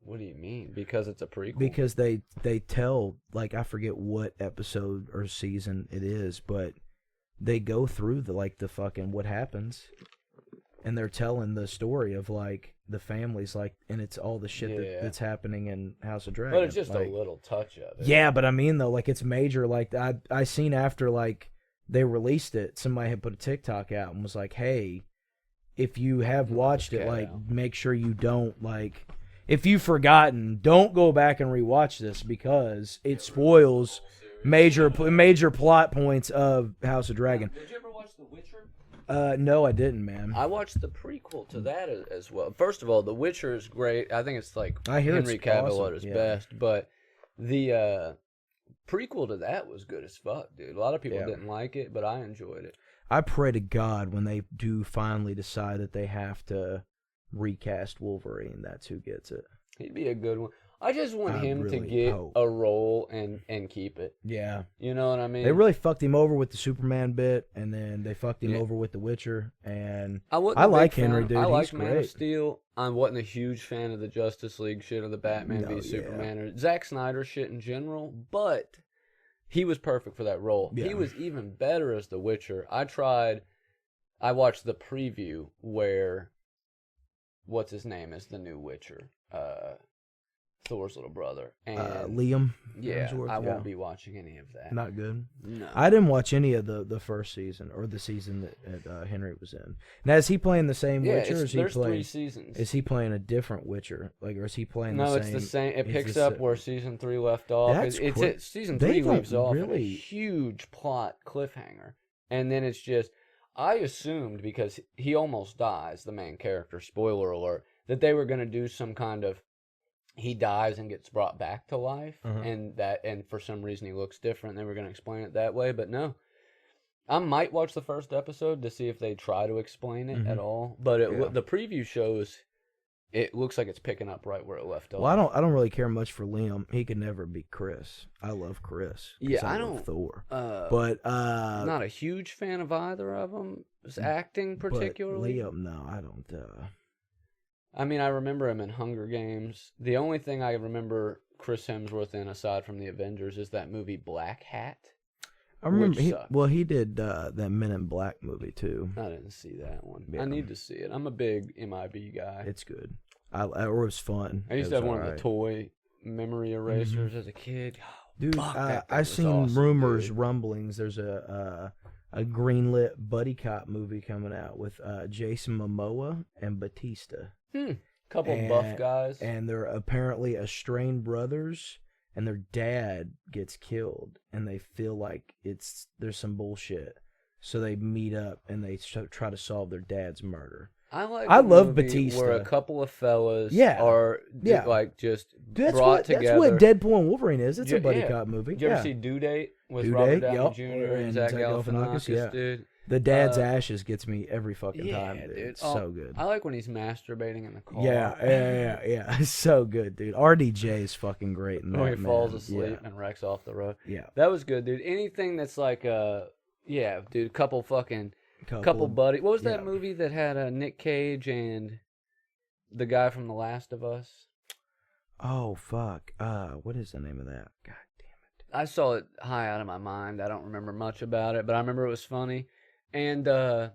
What do you mean? Because it's a prequel? Because they tell, like, I forget what episode or season it is, but they go through the fucking what happens. And they're telling the story of, like, the families, like, and it's all the shit that's happening in House of Dragon. But it's just a little touch of it. Yeah, but I mean, though, like, it's major. Like, I seen after, like, they released it, somebody had put a TikTok out and was like, hey, if you have watched it, like, make sure you don't, like, if you've forgotten, don't go back and rewatch this because it spoils major plot points of House of Dragon. Did you ever watch The Witcher? No, I didn't, man. I watched the prequel to that as well. First of all, The Witcher is great. I think it's like I hear Henry Cavill awesome. at his best. But the prequel to that was good as fuck, dude. A lot of people didn't like it, but I enjoyed it. I pray to God when they do finally decide that they have to recast Wolverine, that's who gets it. He'd be a good one. I just want him to get a role and keep it. Yeah. You know what I mean? They really fucked him over with the Superman bit, and then they fucked him over with The Witcher, and I like Henry, dude. I like He's Man great. of Steel. I wasn't a huge fan of the Justice League shit or the Batman v Superman or Zack Snyder shit in general, but he was perfect for that role. Yeah. He was even better as The Witcher. I watched the preview where, what's his name is the new Witcher? Thor's little brother. And Liam. Yeah, Hemsworth, I won't be watching any of that. Not good. No. I didn't watch any of the first season or the season that Henry was in. Now, is he playing the same Witcher? Or is there's 3 seasons. Is he playing a different Witcher? Like, or is he playing the the same? same? No, it's the same. It picks up where season 3 left off. Season 3 leaves off in a huge plot cliffhanger. And then it's just, I assumed, because he almost dies, the main character, spoiler alert, that they were going to do some kind of he dies and gets brought back to life, Mhm. and for some reason he looks different. They were going to explain it that way, but no. I might watch the first episode to see if they try to explain it at Mhm. all. But Yeah. the preview shows it looks like it's picking up right where it left off. Well, I don't really care much for Liam. He could never be Chris. I love Chris. 'Cause Yeah, I love don't. Thor. Uh, But not a huge fan of either of them. Acting particularly. But Liam, no, I don't. I mean, I remember him in Hunger Games. The only thing I remember Chris Hemsworth in, aside from the Avengers, is that movie Black Hat. I remember. Which sucked. He did that Men in Black movie too. I didn't see that one. Yeah. I need to see it. I'm a big MIB guy. It's good. It was fun. I used It to have was one of alright. the toy memory erasers as a kid. Dude, Fuck, that thing I was seen awesome, rumors, dude. rumblings. There's a greenlit buddy cop movie coming out with Jason Momoa and Batista. Couple buff guys. And they're apparently estranged brothers, and their dad gets killed, and they feel like there's some bullshit. So they meet up and they try to solve their dad's murder. I I a love movie Batista. where a couple of fellas Yeah. are Yeah. like just That's brought together. what Deadpool and Wolverine is. It's a buddy Yeah. cop movie. Did you ever Yeah. see Due Date with Due Robert Date, Downey yup. Jr. And and Zach Zach Galifianakis, Galifianakis, yeah. dude? The dad's ashes gets me every fucking time, dude. dude. It's Oh, so good. I like when he's masturbating in the car. Yeah. It's so good, dude. RDJ is fucking great in that, When he falls man. asleep and wrecks off the road. Yeah. That was good, dude. Anything that's like, yeah, dude, couple buddy. What was that yeah. movie that had Nick Cage and the guy from The Last of Us? Oh, fuck. What is the name of that? God damn it. I saw it high out of my mind. I don't remember much about it, but I remember it was funny. And The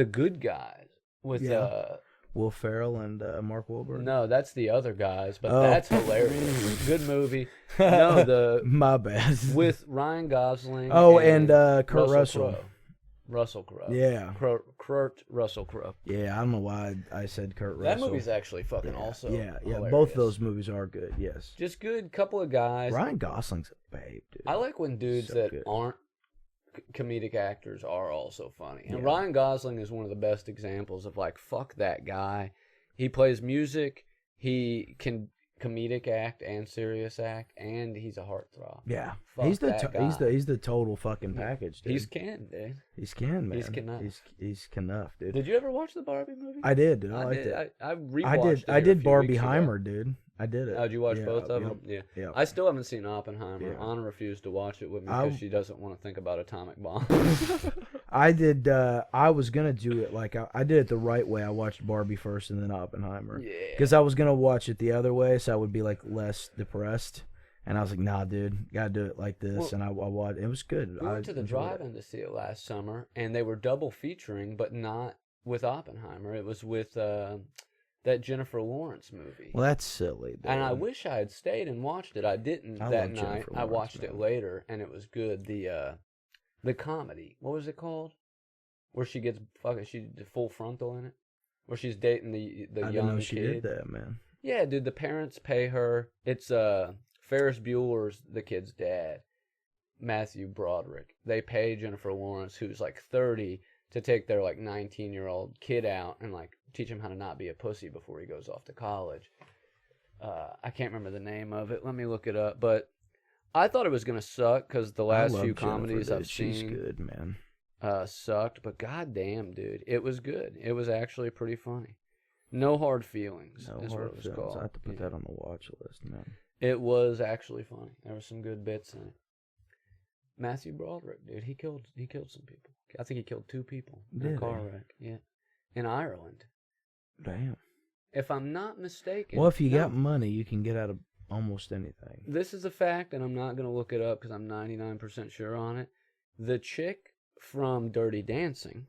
Good Guys with Yeah. Will Ferrell and Mark Wahlberg? no, that's the other guys, but Oh. that's hilarious. Good movie. No, the My bad. with Ryan Gosling. Oh, and Kurt Russell Russell. Crowe. Russell Crowe. Yeah. Kurt Russell Crowe. Yeah, I don't know why I said Kurt That Russell. movie's actually fucking yeah. also Yeah. hilarious. Both those movies are good, yes. Just good couple of guys. Ryan Gosling's a babe, dude. I like when dudes So that good. aren't comedic actors are also funny. And Yeah. Ryan Gosling is one of the best examples of like, fuck that guy. He plays music, he can comedic act and serious act, and he's a heartthrob. Yeah. Fuck he's that guy. he's the total fucking package, dude. He's Ken, dude. He's Ken, man. he's Knuff. He's Knuff, dude. Did you ever watch the Barbie movie? I did, dude. I liked did. it. I rewatched I did. it I here a did few Barbie weeks ago. Heimer, dude. I did it. Oh, did you watch Yeah, both of yep, them? Yeah. yep. I still haven't seen Oppenheimer. Yeah. Anna refused to watch it with me I- because she doesn't want to think about atomic bombs. I did. I was gonna do it like I did it the right way. I watched Barbie first and then Oppenheimer. Yeah. Because I was gonna watch it the other way, so I would be like less depressed. And I was like, nah, dude, gotta do it like this. Well, and I watched. It was good. We went to the enjoyed it. drive-in to see it last summer, and they were double featuring, but not with Oppenheimer. It was with that Jennifer Lawrence movie. Well, that's silly. Dude. And I wish I had stayed and watched it. I didn't I that love night. Jennifer I Lawrence, watched it man. later, and it was good. The comedy. What was it called? Where she gets she full frontal in it. Where she's dating the I young didn't know she kid. did that, man. Yeah, dude. The parents pay her. It's Ferris Bueller's the kid's dad, Matthew Broderick. They pay Jennifer Lawrence, who's like 30, to take their like 19-year-old kid out and like teach him how to not be a pussy before he goes off to college. I can't remember the name of it. Let me look it up. But I thought it was gonna suck because the last I love few Jennifer, comedies dude. I've She's seen good, man. sucked. But goddamn, dude, it was good. It was actually pretty funny. No hard feelings. No is what hard it was feelings. called. I have to put Yeah. that on the watch list, man. It was actually funny. There were some good bits in it. Matthew Broderick, dude, he killed some people. I think he killed 2 people in a Did car he? wreck. Yeah, in Ireland, Damn. if I'm not mistaken. Well, if you No, got money, you can get out of almost anything. this is a fact, and I'm not gonna look it up because I'm 99% sure on it. The chick from Dirty Dancing.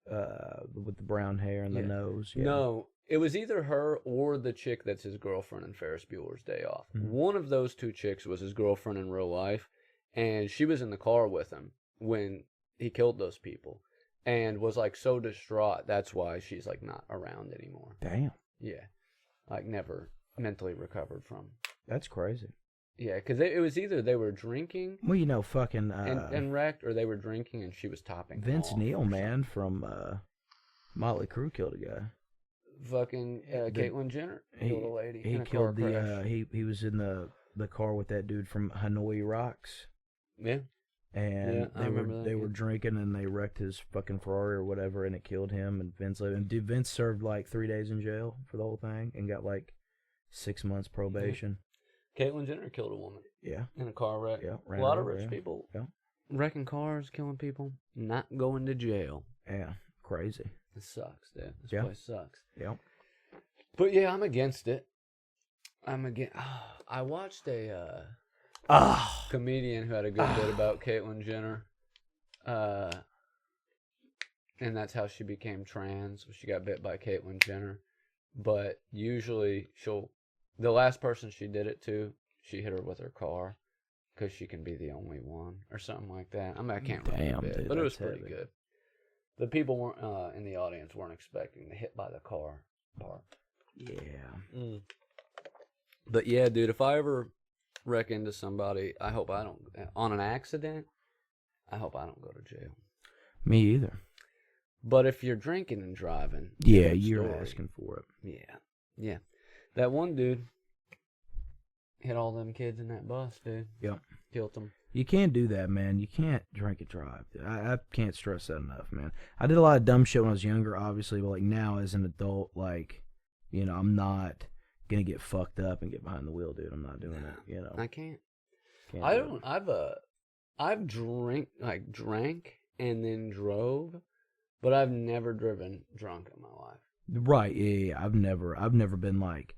With the brown hair and the Yeah. nose. Yeah. No, it was either her or the chick that's his girlfriend in Ferris Bueller's Day Off. Mhm. One of those 2 chicks was his girlfriend in real life, and she was in the car with him when he killed those people and was like so distraught. That's why she's like not around anymore. Damn. Yeah. Like never mentally recovered from. That's crazy. Yeah, because it was either they were drinking Well, you know, fucking and wrecked, or they were drinking and she was topping them Vince off Neil, or man, from Motley Crue killed a guy. fucking Caitlyn Jenner killed a lady. He in a killed car crash. he was in the car with that dude from Hanoi Rocks. Yeah. And Yeah, I remember that, they yeah. were drinking and they wrecked his fucking Ferrari or whatever, and it killed him. And Vince served like 3 days in jail for the whole thing and got like 6 months probation. Caitlyn Jenner killed a woman Yeah, in a car wreck. yeah. A lot of over, rich yeah. people Yeah, wrecking cars, killing people, not going to jail. yeah, crazy. It sucks, dude. This Yeah. place sucks. Yeah. But yeah, I'm against it. I watched a comedian who had a good bit about Caitlyn Jenner. And that's how she became trans. She got bit by Caitlyn Jenner. But usually the last person she did it to, she hit her with her car because she can be the only one or something like that. I mean, I can't remember the bit, dude, but it was that's pretty heavy. good. The people weren't in the audience weren't expecting the hit by the car part. Yeah. But yeah, dude, if I ever wreck into somebody, I hope I don't on an accident. I hope I don't go to jail. Me either. But if you're drinking and driving, Yeah, different you're story. asking for it. Yeah. That one dude hit all them kids in that bus, dude. Yep. Killed them. You can't do that, man. You can't drink and drive. I can't stress that enough, man. I did a lot of dumb shit when I was younger, obviously, but like now as an adult, like, you know, I'm not gonna get fucked up and get behind the wheel, dude. I'm not doing it. You know, I can't. Can't I do don't. it. I've drank and then drove, but I've never driven drunk in my life. Right? Yeah. I've never been like,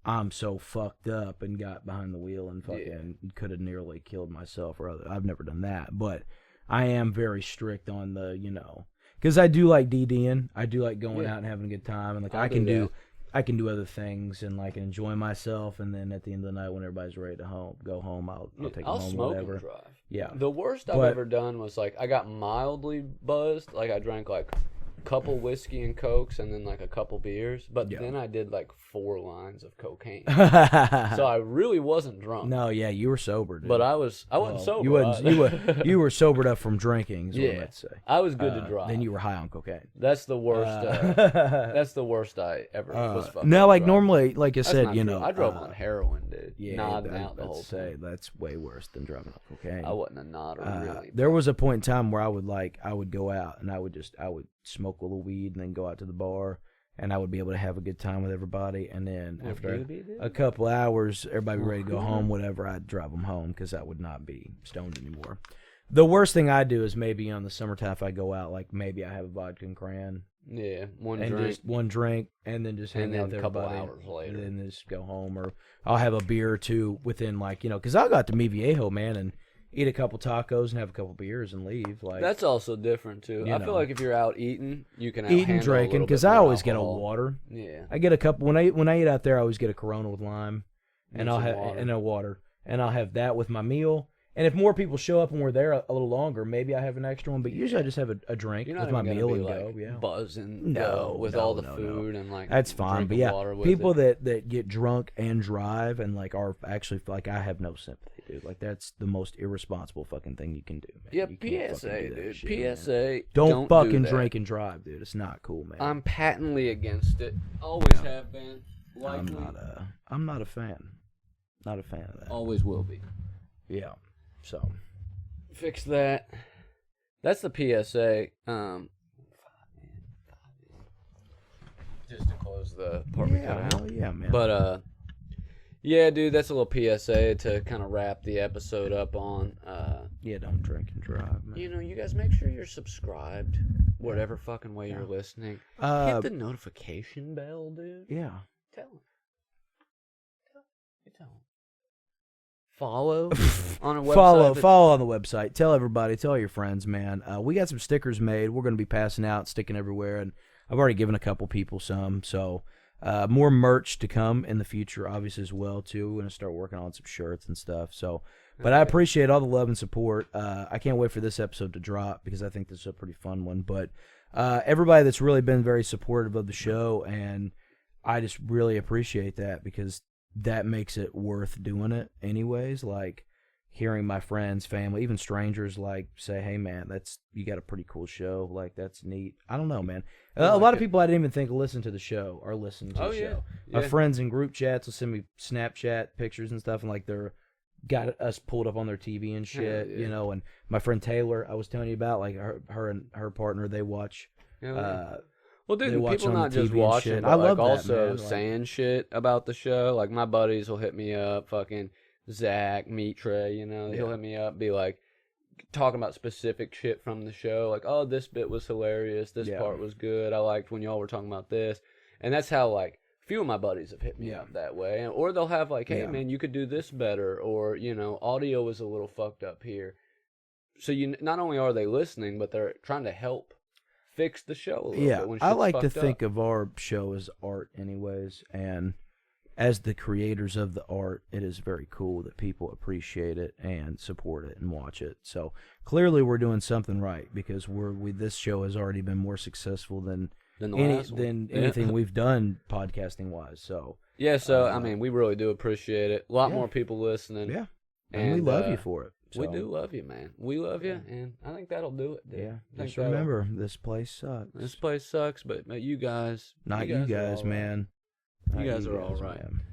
I'm so fucked up and got behind the wheel and fucking could have nearly killed myself or other. I've never done that, but I am very strict on the, you know, because I do like DDing. I do like going out and having a good time, and like I can do other things and like enjoy myself, and then at the end of the night when everybody's ready to go home, I'll take them home, smoke whatever. and drive. Yeah. The worst I've ever done was like I got mildly buzzed. Like I drank like a couple whiskey and cokes and then like a couple beers, but then I did like 4 lines of cocaine. So I really wasn't drunk. No, yeah, you were sober, dude. But I wasn't sober. You were sobered up from drinking, is what I might say. I was good to drive. Then you were high on cocaine. That's the worst. That's the worst I ever was. Fucking now, like driving. normally, like I That's said, not you true. know, I drove on heroin, dude. Yeah, nodding out the whole say time. that's way worse than driving on cocaine. I wasn't a nodder, really. There was a point in time where I would go out and I would smoke a little weed and then go out to the bar and I would be able to have a good time with everybody, and then after a couple hours, everybody be ready to go home, whatever, I'd drive them home because I would not be stoned anymore. The worst thing I do is maybe on the summertime if I go out, like maybe I have a vodka and cran. Yeah, Just one drink, and then just hang out with a couple everybody. hours later. And then just go home, or I'll have a beer or two within, like, you know, because I'll go out to Mi Viejo, man, and eat a couple tacos and have a couple beers and leave. Like that's also different too. I feel like if you're out eating, you can eating, drinking, because I always get a water. Yeah, I get a couple when I eat out there. I always get a Corona with lime, and I'll have a water, and I'll have that with my meal. And if more people show up and we're there a little longer, maybe I have an extra one. But usually I just have a drink with my meal and go. Yeah, buzzing. With all the food and like that's fine. But yeah, water with people that get drunk and drive and like are actually like I have no sympathy, dude. Like that's the most irresponsible fucking thing you can do, man. Yeah, you can't PSA, fucking do that dude. shit, PSA. Man. Don't fucking do drink and drive, dude. It's not cool, man. I'm patently against it. Always have been. Likely. I'm not a fan. Not a fan of that. Always will be. Yeah. So. Fix that. That's the PSA. Just to close the part we cut out. Yeah, man. But yeah, dude, that's a little PSA to kind of wrap the episode up on. Yeah, don't drink and drive, man. You know, you guys make sure you're subscribed, whatever fucking way you're listening. Hit the notification bell, dude. Yeah. Tell them. Tell them. Follow on a website. Follow on the website. Tell everybody. Tell your friends, man. We got some stickers made. We're going to be passing out, sticking everywhere, and I've already given a couple people some. So more merch to come in the future, obviously as well too. We're going to start working on some shirts and stuff. So, but I appreciate all the love and support. I can't wait for this episode to drop because I think this is a pretty fun one. But everybody that's really been very supportive of the show, and I just really appreciate that because that makes it worth doing it anyways. Like, hearing my friends, family, even strangers like say, "Hey man, you got a pretty cool show. Like that's neat." I don't know, man. A lot of people I didn't even think listen to the show are listening to the show. My friends in group chats will send me Snapchat pictures and stuff, and like they're got us pulled up on their TV and shit, you know. And my friend Taylor, I was telling you about, like her and her partner, they watch. Well, dude, people not just watching, but I love also saying shit about the show. Like my buddies will hit me up, fucking Zach, Mitre, you know, he'll hit me up, be like talking about specific shit from the show, like, oh, this bit was hilarious, this part was good, I liked when y'all were talking about this, and that's how like a few of my buddies have hit me up that way, or they'll have like, hey man, you could do this better, or you know, audio is a little fucked up here. So you not only are they listening, but they're trying to help fix the show a little bit. When I like to fucked think up. of our show as art anyways, and as the creators of the art, it is very cool that people appreciate it and support it and watch it. So clearly we're doing something right, because this show has already been more successful than anything we've done podcasting wise. So I mean, we really do appreciate it. A lot more people listening. Yeah. And we love you for it. So. We do love you, man. We love you, and I think that'll do it, dude. Yeah. Just remember, this place sucks. This place sucks, but you guys... Not you guys, man. You guys are all right.